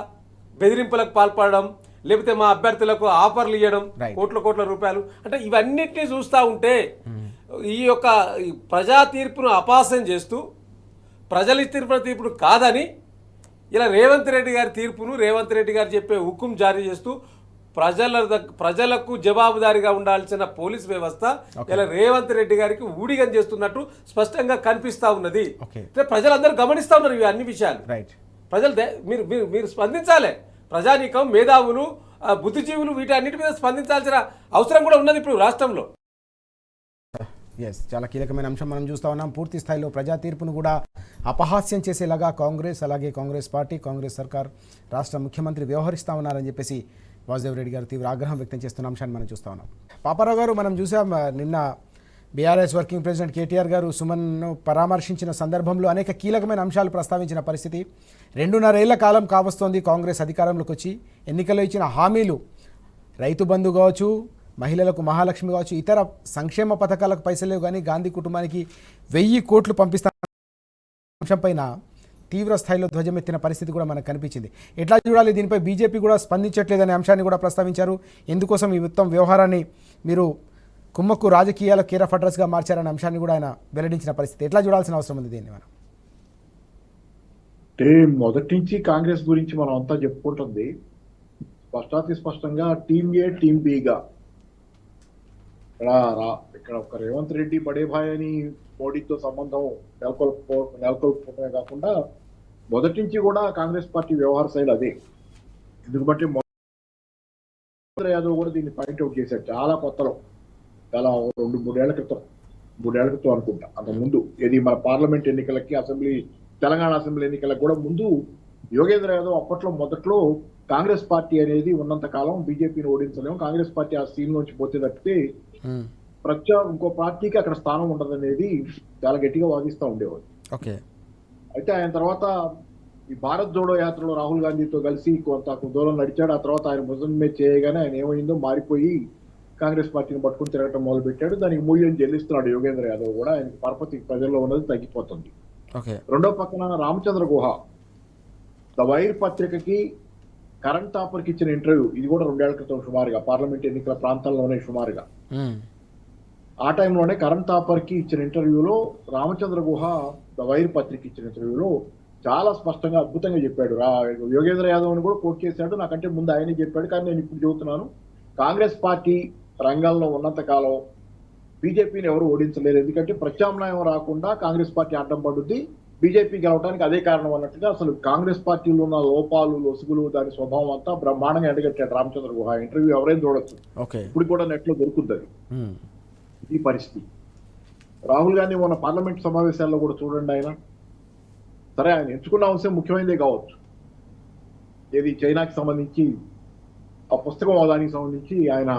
బెదిరింపులకు పాల్పడడం, లేకపోతే మా అభ్యర్థులకు ఆఫర్లు ఇవ్వడం, Right. కోట్ల రూపాయలు, అంటే ఇవన్నిటిని చూస్తూ ఉంటే ఈ యొక్క ఈ ప్రజా తీర్పును అపాసం చేస్తూ ప్రజలు ఇచ్చిన తీర్పును కాదని ఇలా రేవంత్ రెడ్డి గారి తీర్పును రేవంత్ రెడ్డి గారు చెప్పే హుకుం జారీ చేస్తూ ప్రజలకు జవాబుదారీగా ఉండాల్సిన పోలీస్ వ్యవస్థ ఇలా రేవంత్ రెడ్డి గారికి ఊడిగం చేస్తున్నట్టు స్పష్టంగా కనిపిస్తా ఉన్నది. Okay. అంటే ప్రజలందరూ గమనిస్తా ఉన్నారు ఇవి అన్ని విషయాలు. రైట్. ప్రజలు మీరు మీరు మీరు స్పందించాలి. ప్రజానీకం, మేధావులు, బుద్ధిజీవులు వీటన్నిటి మీద స్పందించాల్సిన అవసరం కూడా ఉన్నది ఇప్పుడు రాష్ట్రంలో. ఎస్, చాలా కీలకమైన అంశం మనం చూస్తూ ఉన్నాం. పూర్తి స్థాయిలో ప్రజా తీర్పును కూడా అపహాస్యం చేసేలాగా కాంగ్రెస్, అలాగే కాంగ్రెస్ పార్టీ, కాంగ్రెస్ సర్కార్, రాష్ట్ర ముఖ్యమంత్రి వ్యవహరిస్తూ ఉన్నారని చెప్పేసి వాసుదేవ్ రెడ్డి గారు తీవ్ర ఆగ్రహం వ్యక్తం చేస్తున్న అంశాన్ని మనం చూస్తూ ఉన్నాం. పాపారావు గారు, మనం చూసాం నిన్న బీఆర్ఎస్ వర్కింగ్ ప్రెసిడెంట్ కేటీఆర్ గారు సుమన్ను పరామర్శించిన సందర్భంలో అనేక కీలకమైన అంశాలు ప్రస్తావించిన పరిస్థితి. 2.5 ఏళ్ల కాలం కావస్తోంది కాంగ్రెస్ అధికారంలోకి వచ్చి. ఎన్నికల్లో ఇచ్చిన హామీలు, రైతు బంధు కావచ్చు, మహిళలకు మహాలక్ష్మి కావచ్చు, ఇతర సంక్షేమ పథకాలకు పైసలేవు, కానీ గాంధీ కుటుంబానికి 1000 కోట్లు పంపిస్తా అంశంపైన తీవ్ర స్థాయిలో ధ్వజమెత్తిన పరిస్థితి కూడా మనకు కనిపించింది. ఎట్లా చూడాలి? దీనిపై బీజేపీ కూడా స్పందించట్లేదనే అంశాన్ని కూడా ప్రస్తావించారు. ఎందుకోసం ఈ మొత్తం వ్యవహారాన్ని మీరు కుమ్మక్కు రాజకీయాల కేర్ ఆఫ్ అడ్రస్గా మార్చారనే అంశాన్ని కూడా ఆయన వెల్లడించిన పరిస్థితి. ఎట్లా చూడాల్సిన అవసరం ఉంది దీన్ని మనం? అంటే మొదటి నుంచి కాంగ్రెస్ గురించి మనం అంతా చెప్పుకుంటుంది స్పష్టాతి స్పష్టంగా టీమ్ ఏ టీమ్ బిగా. ఇక్కడ ఒక రేవంత్ రెడ్డి బడే భాయ్ అని మోడీతో సంబంధం నెలకొల్పడమే కాకుండా మొదటి నుంచి కూడా కాంగ్రెస్ పార్టీ వ్యవహార శైలి అదే. ఎందుకంటే యాదవ్ కూడా దీన్ని పాయింట్అవుట్ చేశాడు చాలా కొత్తలో, చాలా 2-3 ఏళ్ల క్రితం అనుకుంటా. అంతకుముందు ఇది మన పార్లమెంట్ ఎన్నికలకి, తెలంగాణ అసెంబ్లీ ఎన్నికలకు కూడా ముందు యోగేంద్ర యాదవ్ అప్పట్లో మొదట్లో కాంగ్రెస్ పార్టీ అనేది ఉన్నంత కాలం బీజేపీని ఓడించలేము, కాంగ్రెస్ పార్టీ ఆ సీన్ నుంచి పోతే తప్పితే ఇంకో పార్టీకి అక్కడ స్థానం ఉండదనేది చాలా గట్టిగా వాదిస్తూ ఉండేవాడు. ఓకే. అయితే ఆయన తర్వాత ఈ భారత్ జోడో యాత్రలో రాహుల్ గాంధీతో కలిసి కొంత దూరం నడిచాడు. ఆ తర్వాత ఆయన భుజం మీద చేయగానే ఆయన ఏమైందో మారిపోయి కాంగ్రెస్ పార్టీని పట్టుకుని తిరగటం మొదలు పెట్టాడు. దానికి మూల్యం చెల్లిస్తున్నాడు యోగేంద్ర యాదవ్ కూడా. ఆయన పరపతి ప్రజల్లో ఉన్నది తగ్గిపోతుంది. రెండో పక్కన రామచంద్ర గుహ ద వైర్ పత్రికకి కరణ్ థాపర్కి ఇచ్చిన ఇంటర్వ్యూ, ఇది కూడా 2 ఏళ్ల క్రితం సుమారుగా, పార్లమెంట్ ఎన్నికల ప్రాంతాల్లోనే సుమారుగా. ఆ టైంలోనే కరణ్ థాపర్కి ఇచ్చిన ఇంటర్వ్యూలో రామచంద్ర గుహ ద వైర్ పత్రిక ఇచ్చిన ఇంటర్వ్యూలో చాలా స్పష్టంగా అద్భుతంగా చెప్పాడు. యోగేంద్ర యాదవ్ని కూడా కోట్ చేశాడు. నాకంటే ముందు ఆయనే చెప్పాడు, కానీ నేను ఇప్పుడు చెబుతున్నాను, కాంగ్రెస్ పార్టీ రంగంలో ఉన్నంత కాలం బీజేపీని ఎవరు ఓడించలేరు. ఎందుకంటే ప్రత్యామ్నాయం రాకుండా కాంగ్రెస్ పార్టీ అడ్డం పడుద్ది, బీజేపీ గెలవడానికి అదే కారణం అన్నట్టుగా అసలు కాంగ్రెస్ పార్టీలో ఉన్న లోపాలు, లొసుగులు, దాని స్వభావం అంతా బ్రహ్మాండంగా ఎండగట్టాడు రామచంద్ర గుహ. ఇంటర్వ్యూ ఎవరైనా చూడొచ్చు, ఇప్పుడు కూడా నెట్ లో దొరుకుతుంది. ఈ పరిస్థితి రాహుల్ గాంధీ మొన్న పార్లమెంట్ సమావేశాల్లో కూడా చూడండి. ఆయన సరే, ఆయన ఎంచుకున్న అంశం ముఖ్యమైనదే కావచ్చు, ఏది చైనాకి సంబంధించి ఆ పుస్తకం దానికి సంబంధించి ఆయన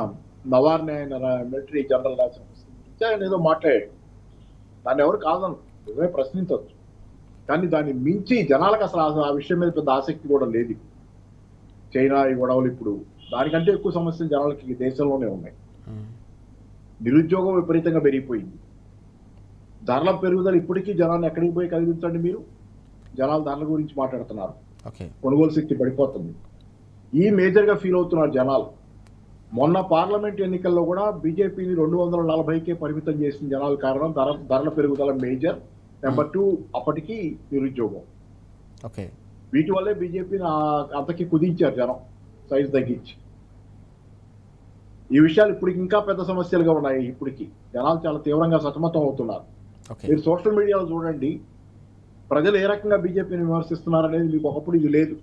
నవార్ని, ఆయన మిలిటరీ జనరల్ రాసిన పుస్తకం గురించి ఆయన ఏదో మాట్లాడాడు. దాన్ని ఎవరు కాదను, నిజమే ప్రశ్నించవచ్చు, కానీ దాన్ని మించి జనాలకు అసలు ఆ విషయం మీద పెద్ద ఆసక్తి కూడా లేదు. చైనా ఈ గొడవలు ఇప్పుడు దానికంటే ఎక్కువ సమస్యలు జనాలకి దేశంలోనే ఉన్నాయి. నిరుద్యోగం విపరీతంగా పెరిగిపోయింది. ధరల పెరుగుదల ఇప్పటికీ జనాన్ని ఎక్కడికి పోయి కదిలించండి మీరు, జనాలు ధరల గురించి మాట్లాడుతున్నారు, కొనుగోలు శక్తి పడిపోతుంది. ఈ మేజర్గా ఫీల్ అవుతున్నారు జనాలు. మొన్న పార్లమెంట్ ఎన్నికల్లో కూడా బీజేపీని 240కే పరిమితం చేసిన జనాల కారణం ధరల పెరుగుదల మేజర్. నెంబర్ 2 అప్పటికి నిరుద్యోగం. వీటి వల్లే బీజేపీని అంతకి కుదించారు జనం, సైజ్ తగ్గించి. ఈ విషయాలు ఇప్పటికి ఇంకా పెద్ద సమస్యలుగా ఉన్నాయి. ఇప్పటికి జనాలు చాలా తీవ్రంగా సతమతం అవుతున్నారు. మీరు సోషల్ మీడియాలో చూడండి, ప్రజలు ఏ రకంగా బీజేపీని విమర్శిస్తున్నారు అనేది మీకు ఒకప్పుడు ఇది లేదు.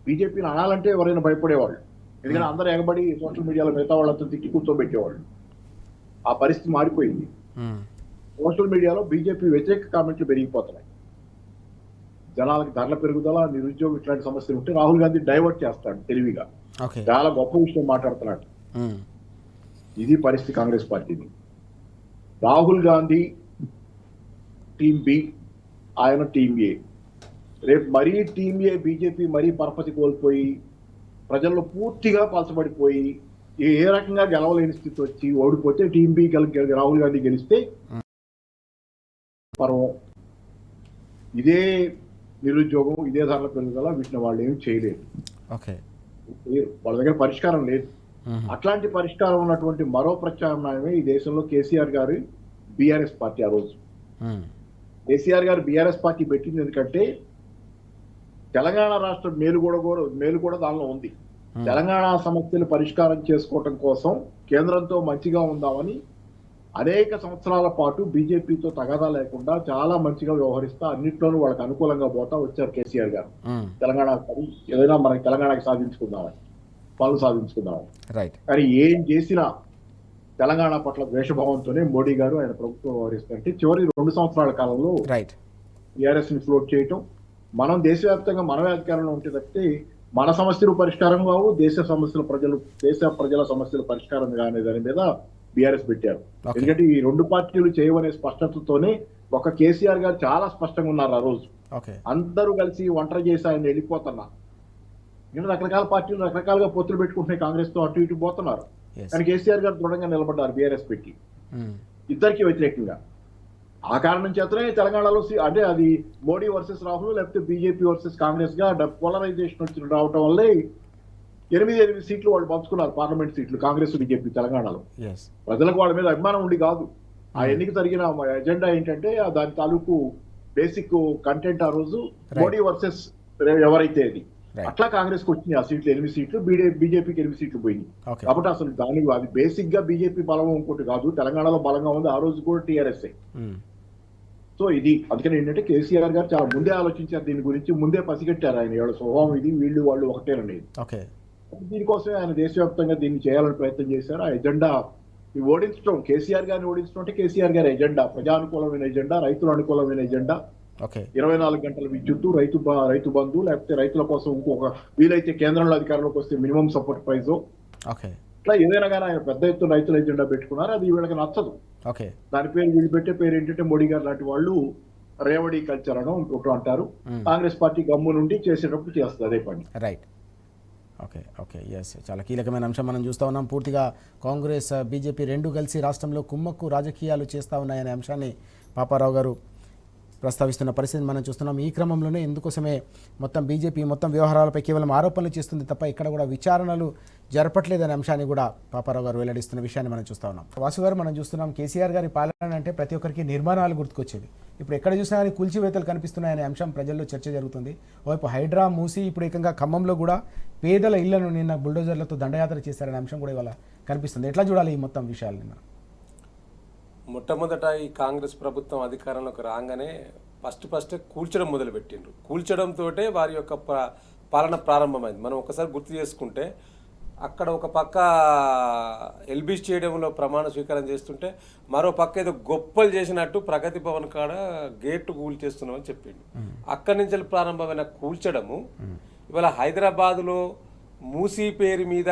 బీజేపీని అనాలంటే ఎవరైనా భయపడేవాళ్ళు, ఎందుకంటే అందరూ ఎగబడి సోషల్ మీడియాలో మిగతా వాళ్ళంతా తిట్టి కూర్చోబెట్టేవాళ్ళు. ఆ పరిస్థితి మారిపోయింది. సోషల్ మీడియాలో బీజేపీ వ్యతిరేక కామెంట్లు పెరిగిపోతున్నాయి. జనాలకి ధరల పెరుగుదల, నిరుద్యోగం ఇట్లాంటి సమస్యలు ఉంటే రాహుల్ గాంధీ డైవర్ట్ చేస్తాడు తెలివిగా, చాలా గొప్ప విషయం మాట్లాడుతున్నాడు. ఇది పరిస్థితి కాంగ్రెస్ పార్టీని. రాహుల్ గాంధీ టీం బి, ఆయన టీం ఏ. రేపు మరీ టీం ఏ బీజేపీ మరీ పరపతి కోల్పోయి ప్రజల్లో పూర్తిగా పలచబడిపోయి ఏ రకంగా గెలవలేని స్థితి వచ్చి ఓడిపోతే టీం బి రాహుల్ గాంధీ గెలిస్తే పర్వం. ఇదే నిరుద్యోగం, ఇదే ధరల పెరుగుదల, వీటిని వాళ్ళు ఏమి చేయలేదు. ఓకే. వాళ్ళ దగ్గర పరిష్కారం లేదు. అట్లాంటి పరిష్కారం ఉన్నటువంటి మరో ప్రత్యామ్నాయమే ఈ దేశంలో కేసీఆర్ గారి బీఆర్ఎస్ పార్టీ. ఆ రోజు కేసీఆర్ గారు బీఆర్ఎస్ పార్టీ పెట్టింది ఎందుకంటే తెలంగాణ రాష్ట్ర మేలు కూడా దానిలో ఉంది. తెలంగాణ సమస్యలు పరిష్కారం చేసుకోవటం కోసం కేంద్రంతో మంచిగా ఉందామని అనేక సంవత్సరాల పాటు బీజేపీతో తగాదా లేకుండా చాలా మంచిగా వ్యవహరిస్తా అన్నింటిలోనూ వాళ్ళకి అనుకూలంగా పోతా వచ్చారు కేసీఆర్ గారు. తెలంగాణ ఏదైనా మనకి తెలంగాణకి సాధించుకుందామని, పనులు సాధించుకుందామని. కానీ ఏం చేసినా తెలంగాణ పట్ల ద్వేషభావంతోనే మోడీ గారు ఆయన ప్రభుత్వం వ్యవహరిస్తుంటే చివరి 2 సంవత్సరాల కాలంలో టీఆర్ఎస్ ని ఫ్లోట్ చేయటం, మనం దేశవ్యాప్తంగా మనమే అధికారంలో ఉంటే తప్పితే మన సమస్యలు పరిష్కారం కావు, దేశ ప్రజల సమస్యల పరిష్కారం కానే దాని మీద బీఆర్ఎస్ పెట్టారు. ఎందుకంటే ఈ 2 పార్టీలు చేయవనే స్పష్టతతోనే ఒక కేసీఆర్ గారు చాలా స్పష్టంగా ఉన్నారు. ఆ రోజు అందరూ కలిసి ఒంటరి చేసి ఆయన వెళ్ళిపోతున్నారు. ఇంకా రకరకాల పార్టీలు రకరకాలుగా పొత్తులు పెట్టుకుంటున్నాయి, కాంగ్రెస్ తో అటు ఇటు పోతున్నారు. కానీ కేసీఆర్ గారు దృఢంగా నిలబడ్డారు బీఆర్ఎస్ పెట్టి, ఇద్దరికి వ్యతిరేకంగా. ఆ కారణం చేతనే తెలంగాణలో అంటే అది మోడీ వర్సెస్ రాహుల్, లేకపోతే బీజేపీ వర్సెస్ కాంగ్రెస్ గా పోలరైజేషన్ వచ్చి రావటం వల్లే 8 సీట్లు వాళ్ళు పంచుకున్నారు, పార్లమెంట్ సీట్లు, కాంగ్రెస్ బీజేపీ తెలంగాణలో. ప్రజలకు వాళ్ళ మీద అభిమానం ఉండి కాదు. ఆ ఎన్నిక జరిగిన ఎజెండా ఏంటంటే దాని తాలూకు బేసిక్ కంటెంట్ ఆ రోజు మోడీ వర్సెస్ ఎవరైతే అది అట్లా కాంగ్రెస్ కు వచ్చినాయి ఆ సీట్లు, 8 సీట్లు, బీజేపీకి 8 సీట్లు పోయినాయి. కాబట్టి అసలు దానికి అది బేసిక్ గా బీజేపీ బలం ఇంకోటి కాదు, తెలంగాణలో బలంగా ఉంది ఆ రోజు కూడా టీఆర్ఎస్. సో ఇది అందుకని ఏంటంటే కేసీఆర్ గారు చాలా ముందే ఆలోచించారు దీని గురించి, ముందే పసిగట్టారు ఆయన ఎవరి స్వభావం ఇది, వీళ్ళు వాళ్ళు ఒకటేనండి. దీనికోసమే ఆయన దేశవ్యాప్తంగా దీన్ని చేయాలని ప్రయత్నం చేశారు. ఆ ఎజెండా ఓడించడం, కేసీఆర్ గారిని ఓడించడం అంటే కేసీఆర్ గారి ఎజెండా ప్రజానుకూలమైన ఎజెండా, రైతుల అనుకూలమైన ఎజెండా. 24 గంటల విద్యుత్తు, రైతు బంధు, లేకపోతే రైతుల కోసం ఇంకొక వీలైతే కేంద్రంలో అధికారంలోకి వస్తే మినిమం సపోర్ట్ ప్రైజ్, ఇట్లా ఏదైనా కానీ ఆయన పెద్ద ఎత్తున రైతుల ఎజెండా పెట్టుకున్నారు. అది వీళ్ళకి నచ్చదు. దాని పేరు వీళ్ళు పెట్టే పేరు ఏంటంటే మోడీ గారు లాంటి వాళ్ళు రేవడీ కల్చర్ అని ఇంకోటి అంటారు. కాంగ్రెస్ పార్టీ గమ్ము నుండి చేసేటప్పుడు చేస్తుంది అదే పని. చాలా కీలకమైన అంశం మనం చూస్తూ ఉన్నాం. పూర్తిగా కాంగ్రెస్ బీజేపీ 2 కలిసి రాష్ట్రంలో కుమ్మక్కు రాజకీయాలు చేస్తూ ఉన్నాయనే అంశాన్ని పాపారావు గారు ప్రస్తావిస్తున్న పరిస్థితి మనం చూస్తున్నాం. ఈ క్రమంలోనే ఎందుకోసమే మొత్తం బీజేపీ మొత్తం వ్యవహారాలపై కేవలం ఆరోపణలు చేస్తుంది తప్ప ఇక్కడ కూడా విచారణలు జరపట్లేదనే అంశాన్ని కూడా పాపారావు గారు వెల్లడిస్తున్న విషయాన్ని మనం చూస్తూ ఉన్నాం. వాసు గారు, మనం చూస్తున్నాం కేసీఆర్ గారి పాలన అంటే ప్రతి ఒక్కరికి నిర్మాణాలు గుర్తుకొచ్చేవి. ఇప్పుడు ఎక్కడ చూసినా కానీ కూల్చివేతలు కనిపిస్తున్నాయనే అంశం ప్రజల్లో చర్చ జరుగుతుంది. ఓవైపు హైడ్రా మూసి ఇప్పుడు ఏకంగా ఖమ్మంలో కూడా పేదల ఇళ్లను నిన్న బుల్డోజర్లతో దండయాత్ర చేశారనే అంశం కూడా ఇవాళ కనిపిస్తుంది. ఎట్లా చూడాలి ఈ మొత్తం విషయాలని? మొట్టమొదట ఈ కాంగ్రెస్ ప్రభుత్వం అధికారంలోకి రాగానే ఫస్ట్ కూల్చడం మొదలుపెట్టిండ్రు. కూల్చడంతో వారి యొక్క పాలన ప్రారంభమైంది. మనం ఒకసారి గుర్తు చేసుకుంటే అక్కడ ఒక పక్క ఎల్బీ స్టేడియంలో ప్రమాణ స్వీకారం చేస్తుంటే మరో పక్క ఏదో గొప్పలు చేసినట్టు ప్రగతి భవన్ కాడ గేటు కూల్చేస్తున్నామని చెప్పిండు. అక్కడి నుంచి ప్రారంభమైన కూల్చడము ఇవాళ హైదరాబాదులో మూసీ పేరు మీద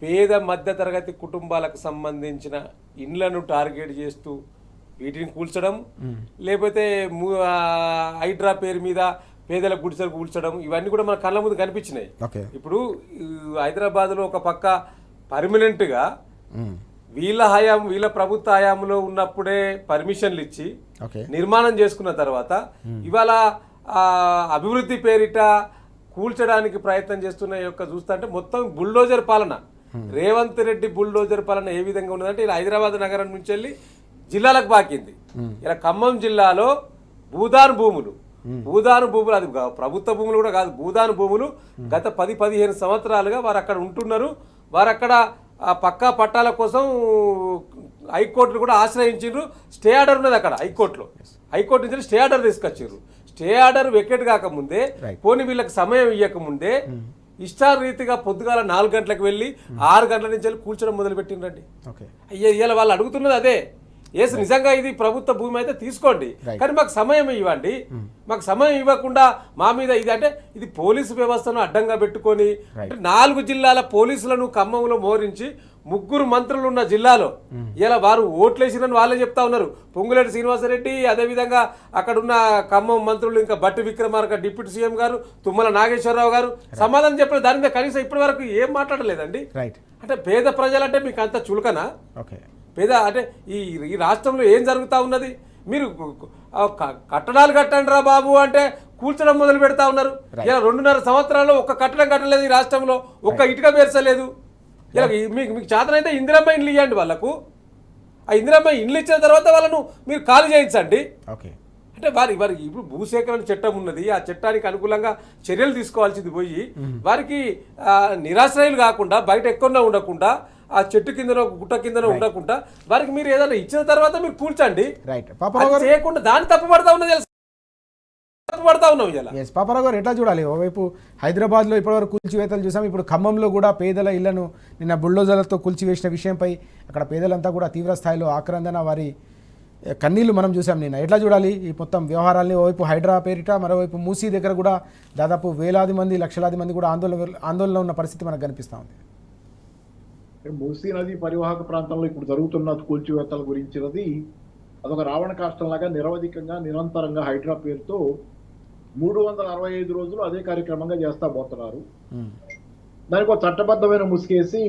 పేద మధ్యతరగతి కుటుంబాలకు సంబంధించిన ఇండ్లను టార్గెట్ చేస్తూ వీటిని కూల్చడం, లేకపోతే హైడ్రా పేరు మీద పేదల గుడిసెలు కూల్చడం, ఇవన్నీ కూడా మన కళ్ళ ముందు కనిపించినాయి. ఇప్పుడు హైదరాబాద్లో ఒక పక్క పర్మనెంట్గా వీళ్ళ ప్రభుత్వ హయాంలో ఉన్నప్పుడే పర్మిషన్లు ఇచ్చి నిర్మాణం చేసుకున్న తర్వాత ఇవాళ అభివృద్ధి పేరిట కూల్చడానికి ప్రయత్నం చేస్తున్న యొక్క చూస్తుంటే మొత్తం బుల్డోజర్ పాలన, రేవంత్ రెడ్డి బుల్డోజర్ పాలన ఏ విధంగా ఉన్నదంటే ఇలా హైదరాబాద్ నగరం నుంచి వెళ్ళి జిల్లాలకు బాకింది. ఇలా ఖమ్మం జిల్లాలో భూదాన్ భూములు అది ప్రభుత్వ భూములు కూడా కాదు, భూదాన్ భూములు గత 10-15 సంవత్సరాలుగా వారు అక్కడ ఉంటున్నారు. వారు అక్కడ పక్కా పట్టాల కోసం హైకోర్టును కూడా ఆశ్రయించారు. స్టే ఆర్డర్ ఉన్నది అక్కడ హైకోర్టు నుంచి స్టే ఆర్డర్ తీసుకొచ్చారు. స్టే ఆర్డర్ వెకెట్ కాకముందే, పోనీ వీళ్ళకి సమయం ఇవ్వకముందే ఇష్టారీతిగా పొద్దుగాల 4 గంటలకు వెళ్ళి 6 గంటల నుంచి వెళ్ళి కూల్చడం మొదలు పెట్టిండ్రండి. ఇవాళ వాళ్ళు అడుగుతున్నది అదే, నిజంగా ఇది ప్రభుత్వ భూమి అయితే తీసుకోండి, కానీ మాకు సమయం ఇవ్వండి. మాకు సమయం ఇవ్వకుండా మా మీద ఇది పోలీసు వ్యవస్థను అడ్డంగా పెట్టుకొని 4 జిల్లాల పోలీసులను ఖమ్మంలో మోరించి 3 మంత్రులు ఉన్న జిల్లాలో ఇలా వారు ఓట్లేసిరని వాళ్ళే చెప్తా ఉన్నారు. పొంగులేటి శ్రీనివాసరెడ్డి, అదేవిధంగా అక్కడున్న ఖమ్మం మంత్రులు, ఇంకా బట్టి విక్రమార్క డిప్యూటీ సీఎం గారు, తుమ్మల నాగేశ్వరరావు గారు సమాధానం చెప్పిన దాని మీద కనీసం ఇప్పటి వరకు ఏం మాట్లాడలేదండి. అంటే పేద ప్రజలంటే మీకు అంత చులకనా? పేద అంటే ఈ రాష్ట్రంలో ఏం జరుగుతూ ఉన్నది? మీరు కట్టడాలు కట్టండి రా బాబు అంటే కూల్చడం మొదలు పెడతా ఉన్నారు. ఇలా 2.5 సంవత్సరాల్లో ఒక్క కట్టడం కట్టలేదు ఈ రాష్ట్రంలో, ఒక్క ఇటుక పేర్చలేదు. ఇలా మీకు చేతనైతే ఇందిరమ్మ ఇండ్లు ఇవ్వండి వాళ్ళకు. ఆ ఇందిరమ్మ ఇండ్లు ఇచ్చిన తర్వాత వాళ్ళను మీరు ఖాళీ చేయించండి. ఓకే, అంటే వారికి ఇప్పుడు భూసేకరణ చట్టం ఉన్నది, ఆ చట్టానికి అనుకూలంగా చర్యలు తీసుకోవాల్సింది పోయి వారికి నిరాశ్రయులు కాకుండా బయట ఎక్కడో ఉండకుండా ఆ చెట్టు కిందనో గుట్ట కిందనో ఉండకుండా వారికి మీరు ఏదైనా ఇచ్చిన తర్వాత మీరు కూల్చండి. రైట్. అది చేయకుండా దాన్ని తప్పుపడతా ఉన్నది, తప్పుపడతా ఉన్నాం ఇలా. పాపారావు గారు ఎట్లా చూడాలి? ఓవైపు హైదరాబాద్లో ఇప్పటివరకు కూల్చివేతలు చూసాం, ఇప్పుడు ఖమ్మంలో కూడా పేదల ఇళ్లను నిన్న బుల్డోజర్లతో కూల్చివేసిన విషయంపై అక్కడ పేదలంతా కూడా తీవ్ర స్థాయిలో ఆక్రందన, వారి కన్నీళ్లు మనం చూసాం నిన్న. ఎట్లా చూడాలి ఈ మొత్తం వ్యవహారాల్ని? ఓవైపు హైడ్రా పేరిట, మరోవైపు మూసీ దగ్గర కూడా దాదాపు వేలాది మంది, లక్షలాది మంది కూడా ఆందోళన ఉన్న పరిస్థితి మనకు కనిపిస్తూ ఉంది. మూసీ నది పరివాహక ప్రాంతంలో ఇప్పుడు జరుగుతున్న కూల్చివేతల గురించినది అదొక రావణ కాష్టంలాగా నిరవధికంగా నిరంతరంగా హైడ్రా పేరుతో 365 రోజులు అదే కార్యక్రమంగా చేస్తా పోతున్నారు. దానికి ఒక చట్టబద్ధమైన ముసుగేసి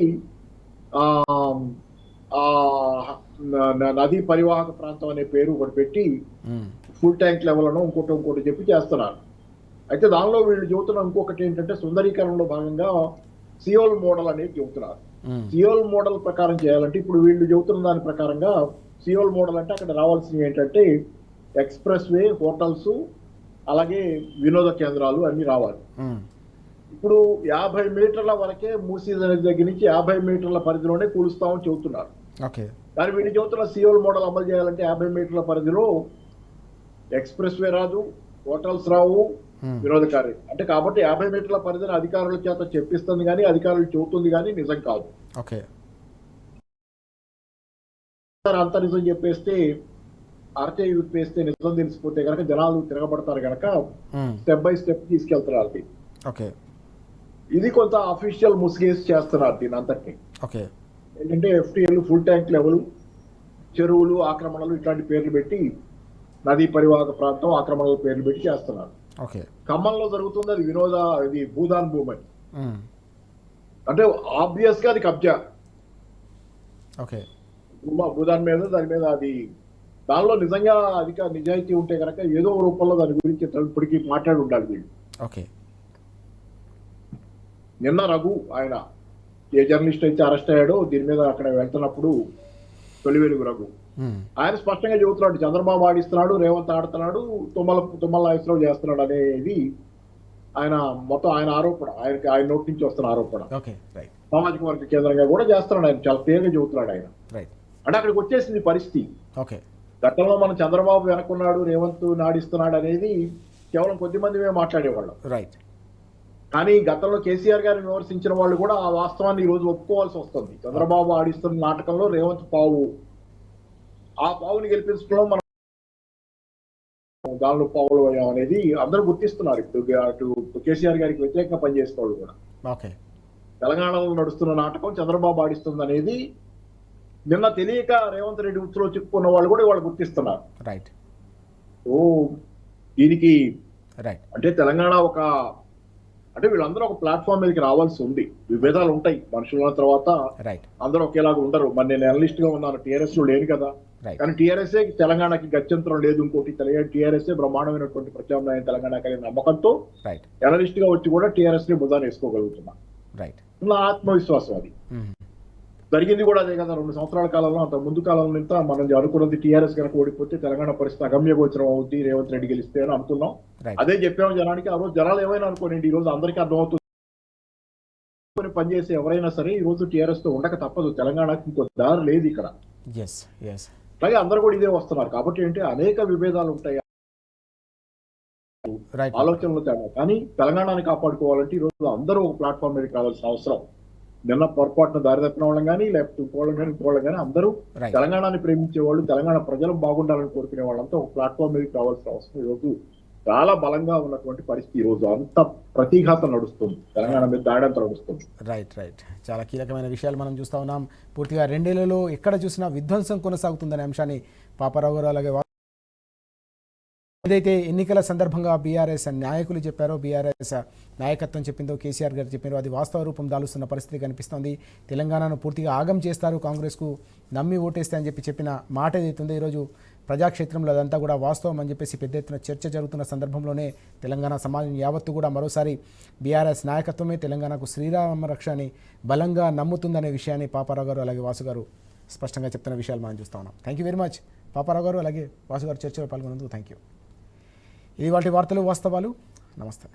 నదీ పరివాహక ప్రాంతం అనే పేరు ఒకటి పెట్టి ఫుల్ ట్యాంక్ లెవెల్ను ఇంకోటి చెప్పి చేస్తున్నారు. అయితే దానిలో వీళ్ళు చెబుతున్న ఇంకొకటి ఏంటంటే సుందరీకరణలో భాగంగా సియోల్ మోడల్ అనేది చెబుతున్నారు. సియోల్ మోడల్ ప్రకారం చేయాలంటే ఇప్పుడు వీళ్ళు చెబుతున్న దాని ప్రకారంగా సియోల్ మోడల్ అంటే అక్కడ రావాల్సినవి ఏంటంటే ఎక్స్ప్రెస్ వే, హోటల్స్, అలాగే వినోద కేంద్రాలు అన్ని రావాలి. ఇప్పుడు 50 మీటర్ల వరకే మూసీ నది దగ్గర నుంచి 50 మీటర్ల పరిధిలోనే కూలుస్తామని చెబుతున్నారు. కానీ వీళ్ళు చెబుతున్న సియోల్ మోడల్ అమలు చేయాలంటే 50 మీటర్ల పరిధిలో ఎక్స్ప్రెస్ వే రాదు, హోటల్స్ రావు, వినోదకారి అంటే కాబట్టి 50 మీటర్ల పరిధిని అధికారుల చేత చెప్పిస్తుంది కానీ అధికారులు చెబుతుంది కానీ నిజం కాదు. అంత నిజం చెప్పేస్తే ఆర్టీఐ విప్పేస్తే నిజం తెలిసిపోతే కనుక జనాలు తిరగబడతారు కనుక స్టెప్ బై స్టెప్ తీసుకెళ్తున్నారు దీన్ని. ఇది కొంత అఫీషియల్ ముసుగేసి చేస్తున్నారు దీని అంతటిని. ఏంటంటే ఎఫ్టీఎల్, ఫుల్ ట్యాంక్ లెవెల్, చెరువులు, ఆక్రమణలు ఇట్లాంటి పేర్లు పెట్టి నదీ పరివాహక ప్రాంతం ఆక్రమణల పేర్లు పెట్టి చేస్తున్నారు. ఖమ్మంలో జరుగుతుంది అది ఇది భూదాన్ భూమి అంటే ఆబ్వియస్ గా అది కబ్జా. భూదాన్ మీద దాని మీద అది దానిలో నిజంగా నిజాయితీ ఉంటే కనుక ఏదో రూపంలో దాని గురించి ఇప్పటికీ మాట్లాడి ఉండాలి వీళ్ళు. నిన్న రఘు ఆయన ఏ జర్నలిస్ట్ అయితే అరెస్ట్ అయ్యాడో దీని మీద అక్కడ వెళ్తున్నప్పుడు తొలి వెలుగు రఘు ఆయన స్పష్టంగా చెబుతున్నాడు చంద్రబాబు ఆడిస్తున్నాడు, రేవంత్ ఆడుతున్నాడు, తుమ్మల నాగేశ్వరరావు చేస్తున్నాడు అనేది ఆయన మొత్తం ఆయన ఆరోపణ, ఆయన నోటి నుంచి వస్తున్న ఆరోపణ. సామాజిక వర్గ కేంద్రంగా కూడా చేస్తున్నాడు ఆయన, చాలా క్లియర్గా చెబుతున్నాడు ఆయన. అంటే అక్కడికి వచ్చేసింది పరిస్థితి. గతంలో మనం చంద్రబాబు వెనక్కున్నాడు, రేవంత్ నాడిస్తున్నాడు అనేది కేవలం కొద్దిమంది మేము మాట్లాడేవాళ్ళం. కానీ గతంలో కేసీఆర్ గారిని విమర్శించిన వాళ్ళు కూడా ఆ వాస్తవాన్ని ఈ రోజు ఒప్పుకోవాల్సి వస్తుంది. చంద్రబాబు ఆడిస్తున్న నాటకంలో రేవంత్ పావు, ఆ పావుని గెలిపించడంలో మనం దానిలో పావులు అయ్యాం అనేది అందరూ గుర్తిస్తున్నారు. ఇప్పుడు అటు కేసీఆర్ గారికి వ్యతిరేకంగా పనిచేసిన వాళ్ళు కూడా తెలంగాణలో నడుస్తున్న నాటకం చంద్రబాబు ఆడిస్తుంది అనేది నిన్న తెలియక రేవంత్ రెడ్డి ఉత్తులో చిక్కుకున్న వాళ్ళు కూడా వాళ్ళు గుర్తిస్తున్నారు. దీనికి అంటే తెలంగాణ అంటే వీళ్ళందరూ ఒక ప్లాట్ఫామ్ మీదకి రావాల్సి ఉంది. విభేదాలు ఉంటాయి మనుషుల తర్వాత, అందరూ ఒకేలాగా ఉండరు. మరి నేను అనలిస్ట్ గా ఉన్నాను, టీఆర్ఎస్ లో లేను కదా. కానీ టీఆర్ఎస్ఏ తెలంగాణకి గత్యంతరం లేదు. ఇంకోటి టీఆర్ఎస్ఏ బ్రహ్మాండమైనటువంటి ప్రత్యామ్నాయం తెలంగాణకి అనే నమ్మకంతో అనలిస్ట్ గా వచ్చి కూడా టీఆర్ఎస్ ని బుధాన్ని వేసుకోగలుగుతున్నా. నా ఆత్మవిశ్వాసం అది. జరిగింది కూడా అదే కదా. 2 సంవత్సరాల కాలంలో అంత ముందు కాలంలో ఇంత మనం అనుకున్నది టీఆర్ఎస్ కనుక ఓడిపోతే తెలంగాణ పరిస్థితి అగమ్య గోచరం అవుద్ది, రేవంత్ రెడ్డి గెలిస్తే అని అనుకున్నాం. అదే చెప్పాము జనానికి. ఆ రోజు జనాలు ఏమైనా అనుకోండి, ఈ రోజు అందరికీ అర్థమవుతుంది. పనిచేసి ఎవరైనా సరే ఈ రోజు టీఆర్ఎస్ తో ఉండక తప్పదు. తెలంగాణకి ఇంకో దారి లేదు ఇక్కడ. అలాగే అందరూ కూడా ఇదే వస్తున్నారు. కాబట్టి ఏంటి అనేక విభేదాలు ఉంటాయి, ఆలోచనలు తేడా. కానీ తెలంగాణని కాపాడుకోవాలంటే ఈ రోజు అందరూ ఒక ప్లాట్ఫామ్ మీద కావాల్సిన అవసరం. నిన్న పొరపాటున దారి తప్పిన వాళ్ళం కానీ లేకపోతే ఇంకోళ్ళం కానీ అందరూ తెలంగాణని ప్రేమించే వాళ్ళు, తెలంగాణ ప్రజలు బాగుండాలని కోరుకునే వాళ్ళంతా ఒక ప్లాట్ఫామ్ మీద కావాల్సిన అవసరం ఈరోజు చాలా బలంగా ఉన్నటువంటి పరిస్థితి. ఈ రోజు అంత ప్రతిఘాతం నడుస్తుంది, తెలంగాణ మీద దాడంతా నడుస్తుంది. చాలా కీలకమైన విషయాలు మనం చూస్తా ఉన్నాం. పూర్తిగా 2 ఏళ్లలో ఎక్కడ చూసినా విధ్వంసం కొనసాగుతుందనే అంశాన్ని పాపారావు గారు అలాగే ఏదైతే ఎన్నికల సందర్భంగా బీఆర్ఎస్ నాయకులు చెప్పారో, బీఆర్ఎస్ నాయకత్వం చెప్పిందో, కేసీఆర్ గారు చెప్పారో అది వాస్తవ రూపం దాలుస్తున్న పరిస్థితి కనిపిస్తోంది. తెలంగాణను పూర్తిగా ఆగం చేస్తారు, కాంగ్రెస్కు నమ్మి ఓటేస్తే అని చెప్పిన మాట ఏదైతుందో ఈరోజు ప్రజాక్షేత్రంలో అదంతా కూడా వాస్తవం అని చెప్పేసి పెద్ద ఎత్తున చర్చ జరుగుతున్న సందర్భంలోనే తెలంగాణ సమాజం యావత్తు కూడా మరోసారి బీఆర్ఎస్ నాయకత్వమే తెలంగాణకు శ్రీరామ రక్ష అని బలంగా నమ్ముతుందనే విషయాన్ని పాపారావు గారు అలాగే వాసు గారు స్పష్టంగా చెప్తున్న విషయాలు మనం చూస్తూ ఉన్నాం. Thank you very much Paparao గారు అలాగే వాసు గారు చర్చలో పాల్గొన్నందుకు థ్యాంక్ యూ. ఇది వాటి వార్తలు వాస్తవాలు. నమస్తే.